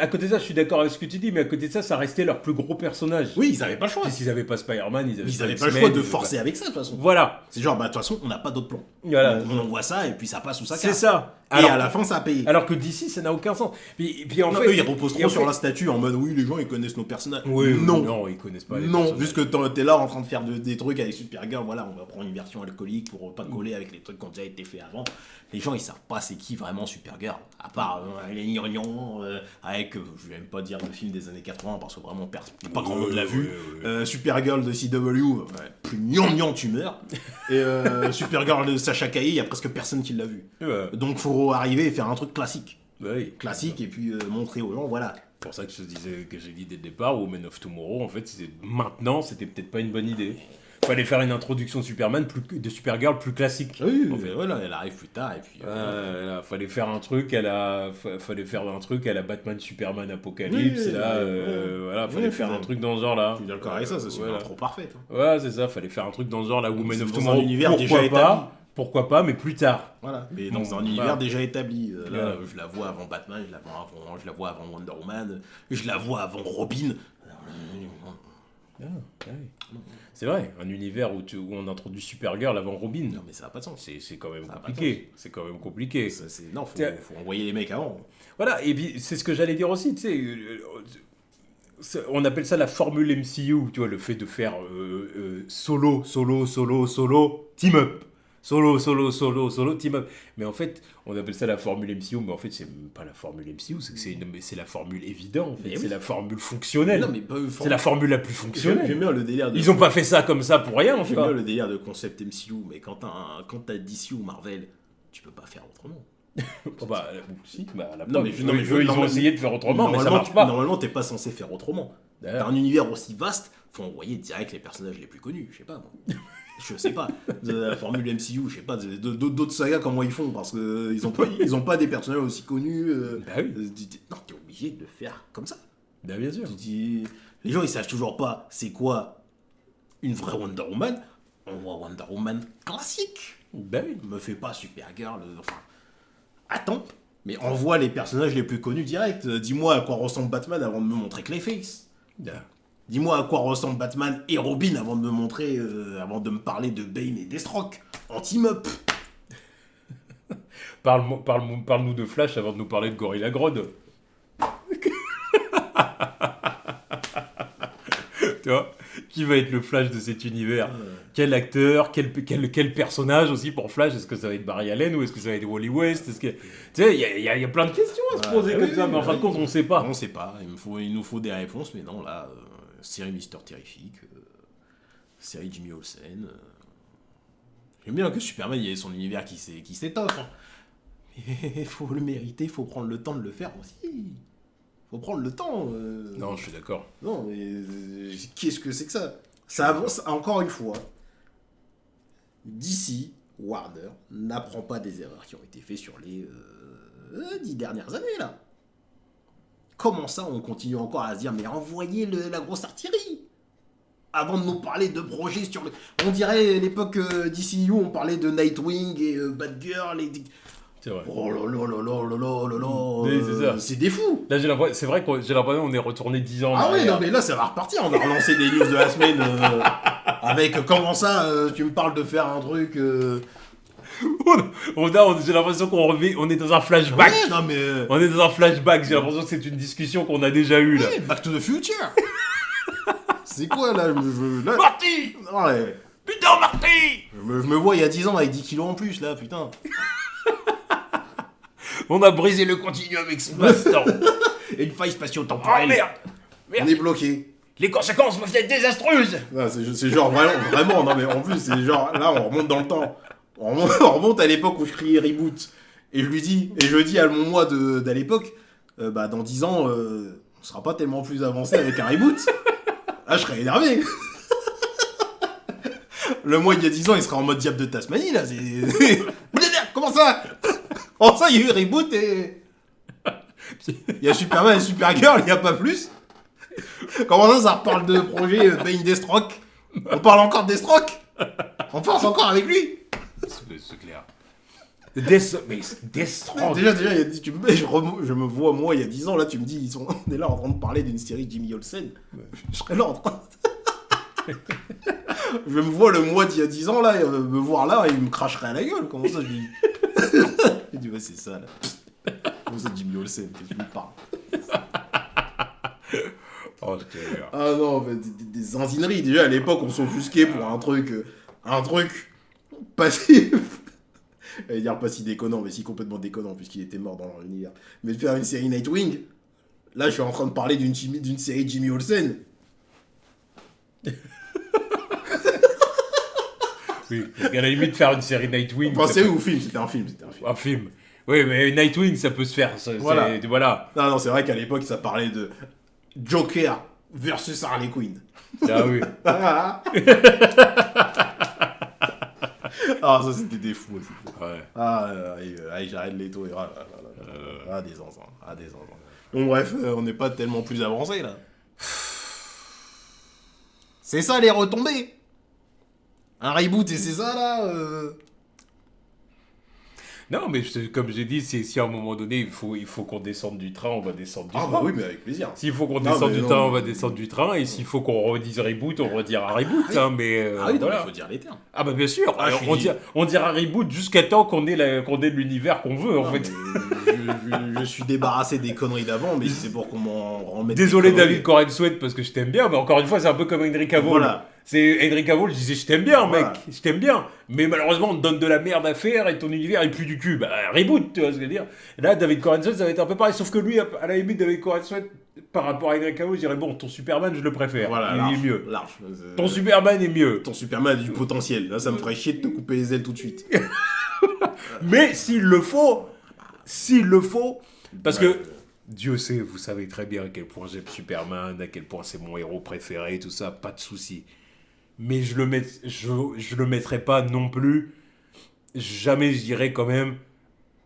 À côté de ça, je suis d'accord avec ce que tu dis, mais à côté de ça, ça restait leur plus gros personnage. Oui, ils avaient pas le choix. S'ils avaient pas Spider-Man, ils avaient pas le choix de forcer avec ça, de toute façon. Voilà. C'est genre, de toute façon, on n'a pas d'autre plan. Voilà. On envoie ça et puis ça passe ou ça casse. C'est ça. Et à la fin, ça a payé. Alors que d'ici, ça n'a aucun sens. Puis en fait, eux, ils reposent trop sur la statue en mode oui, les gens ils connaissent nos personnages. Oui, non, ils connaissent pas les non, personnages. juste que t'es là en train de faire des trucs avec Supergirl, voilà, on va prendre une version alcoolique pour pas coller avec les trucs qui ont déjà été faits avant. Les gens ils savent pas c'est qui vraiment Supergirl, à part les gnognons avec, je vais même pas dire le film des années 80 parce que vraiment pas grand monde l'a vu. Supergirl de CW, plus gnangnan tu meurs. Et Supergirl de Sacha Calle, il y a presque personne qui l'a vu. Donc faut arriver et faire un truc classique. Oui. Classique et puis montrer aux gens, voilà. C'est pour ça que j'ai dit dès le départ, Woman of Tomorrow, en fait, maintenant, c'était peut-être pas une bonne idée. Fallait faire une introduction de Supergirl plus classique. Oui, en fait, voilà, elle arrive plus tard et puis. Fallait faire un truc à la Batman, Superman, Apocalypse. Fallait faire un truc dans ce genre-là. Je suis d'accord avec ça, c'est une intro parfaite. Ouais, c'est ça, fallait faire un truc dans ce genre-là, Woman of Tomorrow. Dans un univers déjà établi. Pourquoi pas, mais plus tard. Voilà, mais dans un univers déjà établi. Là, je la vois avant Batman, je la vois avant Wonder Woman, je la vois avant Robin. C'est vrai, un univers où on introduit Supergirl avant Robin. Non, mais ça n'a pas de sens. C'est quand même compliqué. C'est quand même compliqué. Non, faut envoyer les mecs avant. Voilà, et puis c'est ce que j'allais dire aussi, tu sais. On appelle ça la formule MCU, tu vois, le fait de faire solo, team up. Solo, team up. Mais en fait, on appelle ça la formule MCU, mais en fait, c'est même pas la formule MCU, c'est la formule évidente, en fait. C'est la formule fonctionnelle. Non, mais c'est la formule la plus fonctionnelle. J'aime bien le délire de... Ils ont pas fait ça comme ça pour rien, en fait. J'aime bien le délire de concept MCU, mais quand t'as DC ou Marvel, tu peux pas faire autrement. Ils ont essayé de faire autrement, mais ça marche pas. Normalement, t'es pas censé faire autrement. T'as un univers aussi vaste, faut envoyer direct les personnages les plus connus, je sais pas moi. Je sais pas, de la formule MCU, je sais pas, d'autres sagas comment ils font, parce que ils ont pas des personnages aussi connus. Non, t'es obligé de faire comme ça. Bien sûr. Les gens ils savent toujours pas c'est quoi une vraie Wonder Woman. On voit Wonder Woman classique. Me fais pas Supergirl, enfin. Attends, mais envoie les personnages les plus connus direct. Dis-moi à quoi ressemble Batman avant de me montrer Clayface. Dis-moi à quoi ressemble Batman et Robin avant de me montrer, avant de me parler de Bane et Deathstroke en team-up. Parle-nous de Flash avant de nous parler de Gorilla Grodd. Tu vois, qui va être le Flash de cet univers? Quel acteur, quel personnage aussi pour Flash? Est-ce que ça va être Barry Allen ou est-ce que ça va être Wally West? Tu sais, il y a plein de questions à se poser comme ça, mais en fin de compte, on sait pas. On sait pas, il nous faut des réponses, mais non, là, série Mister Terrifique, série Jimmy Olsen. J'aime bien que Superman, il y ait son univers qui s'étoffe. Il faut le mériter, il faut prendre le temps de le faire aussi. Faut prendre le temps. Non, je suis d'accord. Non, mais qu'est-ce que c'est que ça? Ça avance, encore une fois. DC, Warner, n'apprend pas des erreurs qui ont été faites sur les 10 dernières années, là. Comment ça, on continue encore à se dire, mais envoyez la grosse artillerie avant de nous parler de projets sur le... On dirait l'époque DCU, on parlait de Nightwing et Batgirl et... C'est vrai. Oh là là là là là là là là Oui, c'est ça. c'est des fous. Là, c'est vrai que j'ai l'impression qu'on est retourné 10 ans. Ah oui, derrière. non mais là ça va repartir, on va relancer des news de la semaine avec comment ça, tu me parles de faire un truc... J'ai l'impression on est dans un flashback. Ouais, non mais... On est dans un flashback, j'ai l'impression que c'est une discussion qu'on a déjà eue là. Ouais, Back to the Future. C'est quoi là, là... Marty Ouais. Putain, Marty Je me vois il y a 10 ans avec 10 kilos en plus là, putain. On a brisé le continuum espace-temps. Et une faille Oh spatio-temporelle. merde On est bloqué. Les conséquences peuvent être désastreuses. Non, c'est genre vraiment, non mais en plus c'est genre, là on remonte dans le temps. On remonte à l'époque où je criais reboot. Et je dis à mon moi d'à l'époque, bah dans 10 ans, on sera pas tellement plus avancé avec un reboot. Là je serais énervé. Le moi il y a 10 ans il sera en mode diable de Tasmanie là. Comment ça? Oh ça il y a eu reboot et... Il y a Superman et Supergirl, il n'y a pas plus. Comment ça reparle de projet Bane Deathstroke? On parle encore de Deathstroke? On pense encore avec lui? C'est clair. Deathstroke. Déjà, il a dit, je me vois moi il y a 10 ans, là tu me dis, on est là en train de parler d'une série Jimmy Olsen. Je serais là en train je me vois le mois d'il y a 10 ans là, me voir là, et il me cracherait à la gueule. Comment ça je dis? Je dis ouais c'est ça là. Comment ça Jimmy Olsen? Qu'est-ce que tu me parles? Oh, je te jure. Ah non, mais des zinzineries. Déjà à l'époque on s'offusquait pour un truc pas si... J'allais dire pas si déconnant, mais si complètement déconnant puisqu'il était mort dans leur univers. Mais de faire une série Nightwing, là je suis en train de parler d'une série Jimmy Olsen. Oui, parce qu'à la limite, faire une série Nightwing. Enfin série ou film? C'était un film. Un film. Oui, mais Nightwing, ça peut se faire. Voilà. Voilà. Non, c'est vrai qu'à l'époque ça parlait de Joker versus Harley Quinn. Ah oui. Ah ça c'était des fous aussi. Ouais. J'arrête les taux et des zinzins. Donc bref, on n'est pas tellement plus avancé là. C'est ça les retombées. Un reboot et c'est ça là. Non, mais comme j'ai dit, si à un moment donné, il faut qu'on descende du train, on va descendre du train. Ah bah oui, mais avec plaisir. S'il faut qu'on descende du train, on va descendre du train. Et s'il faut qu'on redise reboot, on redira reboot. Ah oui. Hein, mais Ah oui, non, voilà. il faut dire les termes. Ah bah bien sûr. Ah, Alors, on dira reboot jusqu'à temps qu'on ait l'univers qu'on veut, en Non, fait. je suis débarrassé des conneries d'avant, mais c'est pour qu'on m'en remette. Désolé des conneries. David Corenswet parce que je t'aime bien, mais encore une fois, c'est un peu comme Henry Cavill. Voilà. C'est Henry Cavill, je disais je t'aime bien, Voilà. mec, je t'aime bien. Mais malheureusement, on te donne de la merde à faire et ton univers est plus du cul. Bah, reboot, tu vois ce que je veux dire. Là, David Corenswet, ça va être un peu pareil, sauf que lui, à la limite, David Corenswet, par rapport à Henry Cavill, je dirais bon, ton Superman, je le préfère. Voilà, il est mieux. Large. Ton Superman est mieux. Ton Superman a du potentiel. Là, ça me ferait chier de te couper les ailes tout de suite. Mais s'il le faut, parce que Dieu sait, vous savez très bien à quel point j'aime Superman, à quel point c'est mon héros préféré, tout ça, pas de souci. Mais je le mettrai pas non plus. Jamais je dirais quand même.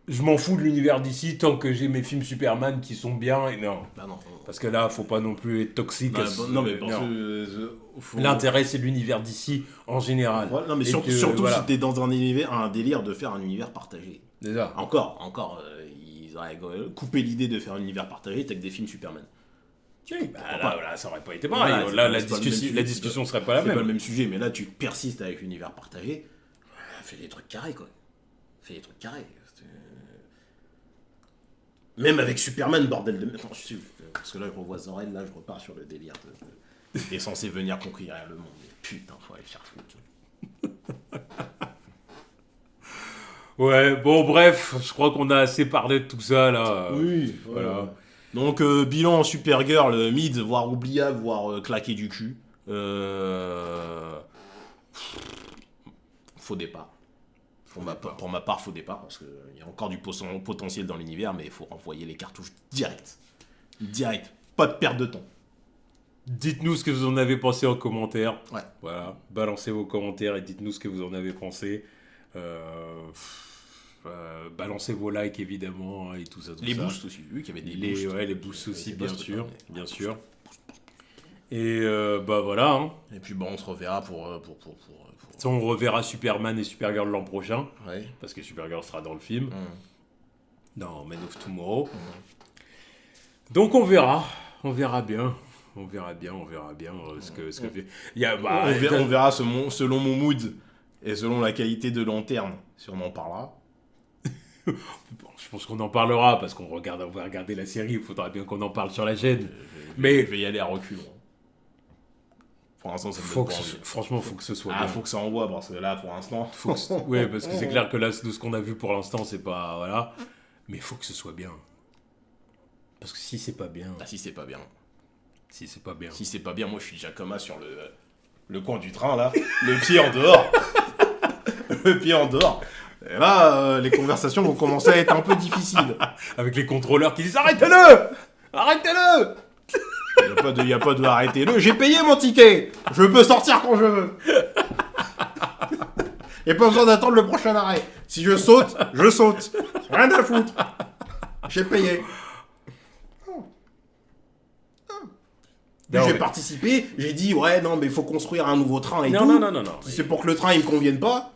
Je m'en fous de l'univers d'ici tant que j'ai mes films Superman qui sont bien. Et non. Bah non. Parce que là, faut pas non plus être toxique. Bah, non, mais parce non. que. L'intérêt, c'est l'univers d'ici en général. Ouais, non, mais Et surtout voilà. si t'es dans un délire de faire un univers partagé. Déjà. Encore, ils auraient coupé l'idée de faire un univers partagé avec des films Superman. Oui, bah là, ça aurait pas été Voilà, pareil. c'est là, pas- la c'est pas le même sujet, discussion serait pas la C'est pas le même. même sujet, mais là tu persistes avec l'univers partagé. Fais des trucs carrés quoi. Fais des trucs carrés. Même avec Superman, bordel de. Attends, parce que là je revois Zor-El, là je repars sur le délire. Il est censé venir conquérir le monde. Mais putain, faut aller chercher. Ouais, bon, bref, je crois qu'on a assez parlé de tout ça là. Oui, voilà. Donc, bilan Supergirl, mid, voire oubliable, voire claqué du cul. Faux départ. Pour ma part, faux départ, parce qu'il y a encore du potentiel dans l'univers, mais il faut renvoyer les cartouches direct. Direct. Pas de perte de temps. Dites-nous ce que vous en avez pensé en commentaire. Ouais. Voilà, balancez vos commentaires et dites-nous ce que vous en avez pensé. Balancez vos likes évidemment et tout ça. Les boosts aussi, vu qu'il y avait des boosts. Ouais, les boosts aussi, bien sûr. Et voilà. Hein. Et puis on se reverra pour... On reverra Superman et Supergirl l'an prochain. Ouais. Parce que Supergirl sera dans le film. Dans Man of Tomorrow. Donc on verra bien. On verra bien ce que fait. On verra selon mon mood et selon la qualité de lanterne, si on en parlera. Bon, je pense qu'on en parlera parce on va regarder la série. Il faudra bien qu'on en parle sur la chaîne. Je vais y aller à reculons. Pour l'instant, ça me donne pas envie. Franchement, faut que ce soit bien. Faut que ça envoie parce que là, pour l'instant. Ouais, parce que c'est clair que là, de ce qu'on a vu pour l'instant, c'est pas voilà. Mais il faut que ce soit bien. Parce que si c'est pas bien. Si c'est pas bien. Si c'est pas bien. Si c'est pas bien, moi je suis déjà comme sur le coin du train là, le pied en dehors. Le pied en dehors. Et là, les conversations vont commencer à être un peu difficiles. Avec les contrôleurs qui disent arrêtez-le. Il y a pas de arrêtez-le. J'ai payé mon ticket. Je peux sortir quand je veux. Il n'y a pas besoin d'attendre le prochain arrêt. Si je saute, je saute. Rien à foutre. J'ai payé. J'ai participé, j'ai dit ouais non mais il faut construire un nouveau train et tout. Non. Si c'est pour que le train il me convienne pas.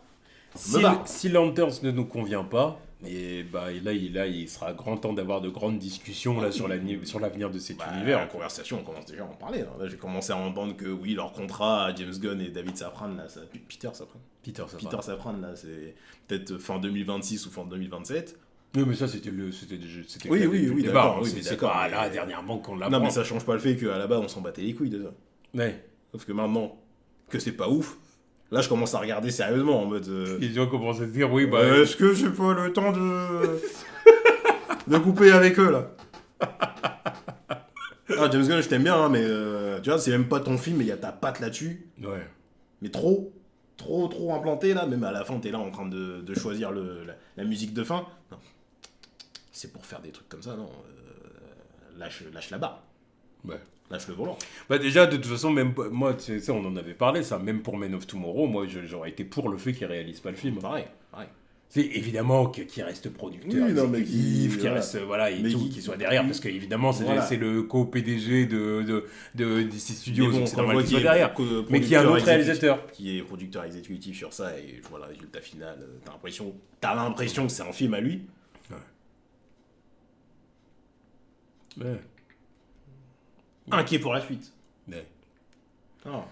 Si Lanterns ne nous convient pas, et là il sera grand temps d'avoir de grandes discussions là sur l'avenir de cet univers. En conversation on commence déjà à en parler. Là j'ai commencé à entendre que oui leur contrat à James Gunn et David Safran là, Peter Safran là c'est peut-être fin 2026 ou fin 2027. Oui, mais ça, c'était oui, d'accord. C'est pas là, dernièrement, qu'on l'apprend. Non, mais ça change pas le fait qu'à la base, on s'en battait les couilles de ça. Ouais. Sauf que maintenant, que c'est pas ouf, là, je commence à regarder sérieusement en mode... Les gens commencent à se dire, est-ce que j'ai pas le temps de couper avec eux, là? James Gunn, je t'aime bien, hein, mais tu vois, c'est même pas ton film, mais il y a ta patte là-dessus. Ouais. Mais trop implanté, là. Même à la fin, t'es là en train de choisir la musique de fin. Non. C'est pour faire des trucs comme ça, non. Lâche la barre. Ouais. Lâche le volant. Déjà, de toute façon, même moi, tu sais, on en avait parlé, ça, même pour Man of Tomorrow, moi, j'aurais été pour le fait qu'il réalise pas le film. Pareil. C'est évidemment qu'il reste producteur, qu'il reste, qu'il soit derrière, parce qu'évidemment, c'est le co-PDG de DC Studios, donc c'est normal qu'il soit derrière. Mais qu'il y a un autre réalisateur. Qui est producteur exécutif sur ça, et je vois le résultat final, t'as l'impression que c'est un film à lui. Ouais. Inquiet pour la suite. Ouais. Oh.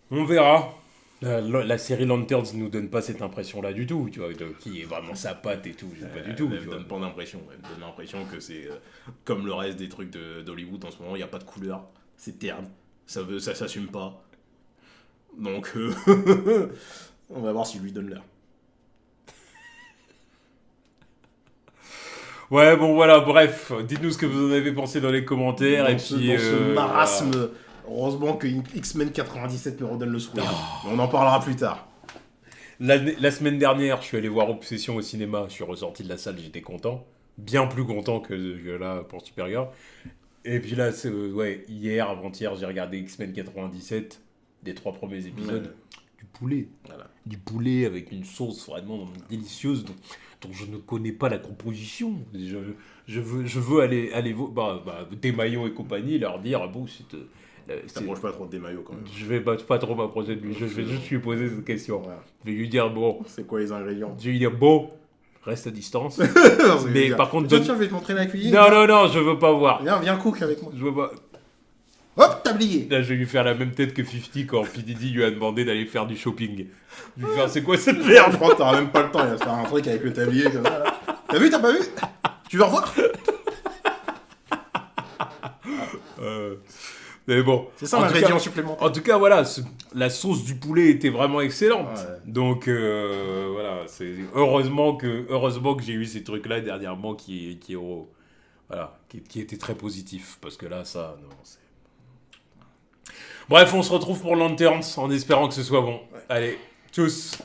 On verra. La série Lanterns nous donne pas cette impression-là du tout, tu vois, qui est vraiment sa patte et tout, pas du tout. Elle me donne pas d'impression. Elle me donne l'impression que c'est comme le reste des trucs d'Hollywood en ce moment, il n'y a pas de couleur, c'est terne, ça s'assume pas. Donc, on va voir s'il lui donne l'heure. Ouais, bon voilà, bref, dites-nous ce que vous en avez pensé dans les commentaires. Dans ce marasme, heureusement que X-Men 97 me redonne le sourire. On en parlera plus tard. La semaine dernière, je suis allé voir Obsession au cinéma, je suis ressorti de la salle, j'étais content. Bien plus content que là pour Supergirl. Et puis là, hier, avant-hier, j'ai regardé X-Men 97, des 3 premiers épisodes. Ouais. Du poulet. Voilà. Du poulet avec une sauce vraiment délicieuse dont je ne connais pas la composition. Je veux aller des maillots et compagnie, leur dire t'approches pas trop de des maillots quand même. Je vais pas trop m'approcher de lui, je vais juste lui poser cette question. Ouais. Je vais lui dire c'est quoi les ingrédients? Je vais lui dire reste à distance. Mais par contre, tiens, je vais te montrer la cuisine. Non, je veux pas voir. Viens cook avec moi. Je veux pas. Hop, tablier. Là, je vais lui faire la même tête que 50 quand P. Diddy lui a demandé d'aller faire du shopping. Je vais lui faire, c'est quoi cette merde? Je crois que t'auras même pas le temps, il va se faire un truc avec le tablier comme ça. Là. T'as vu, t'as pas vu? Tu veux revoir? Mais bon. C'est ça l'ingrédient supplémentaire. En tout cas, voilà, la sauce du poulet était vraiment excellente. Ouais. Donc, voilà, c'est heureusement que j'ai eu ces trucs-là dernièrement qui étaient très positifs. Parce que là, ça, non, c'est... Bref, on se retrouve pour Lanterns en espérant que ce soit bon. Ouais. Allez, tchuss.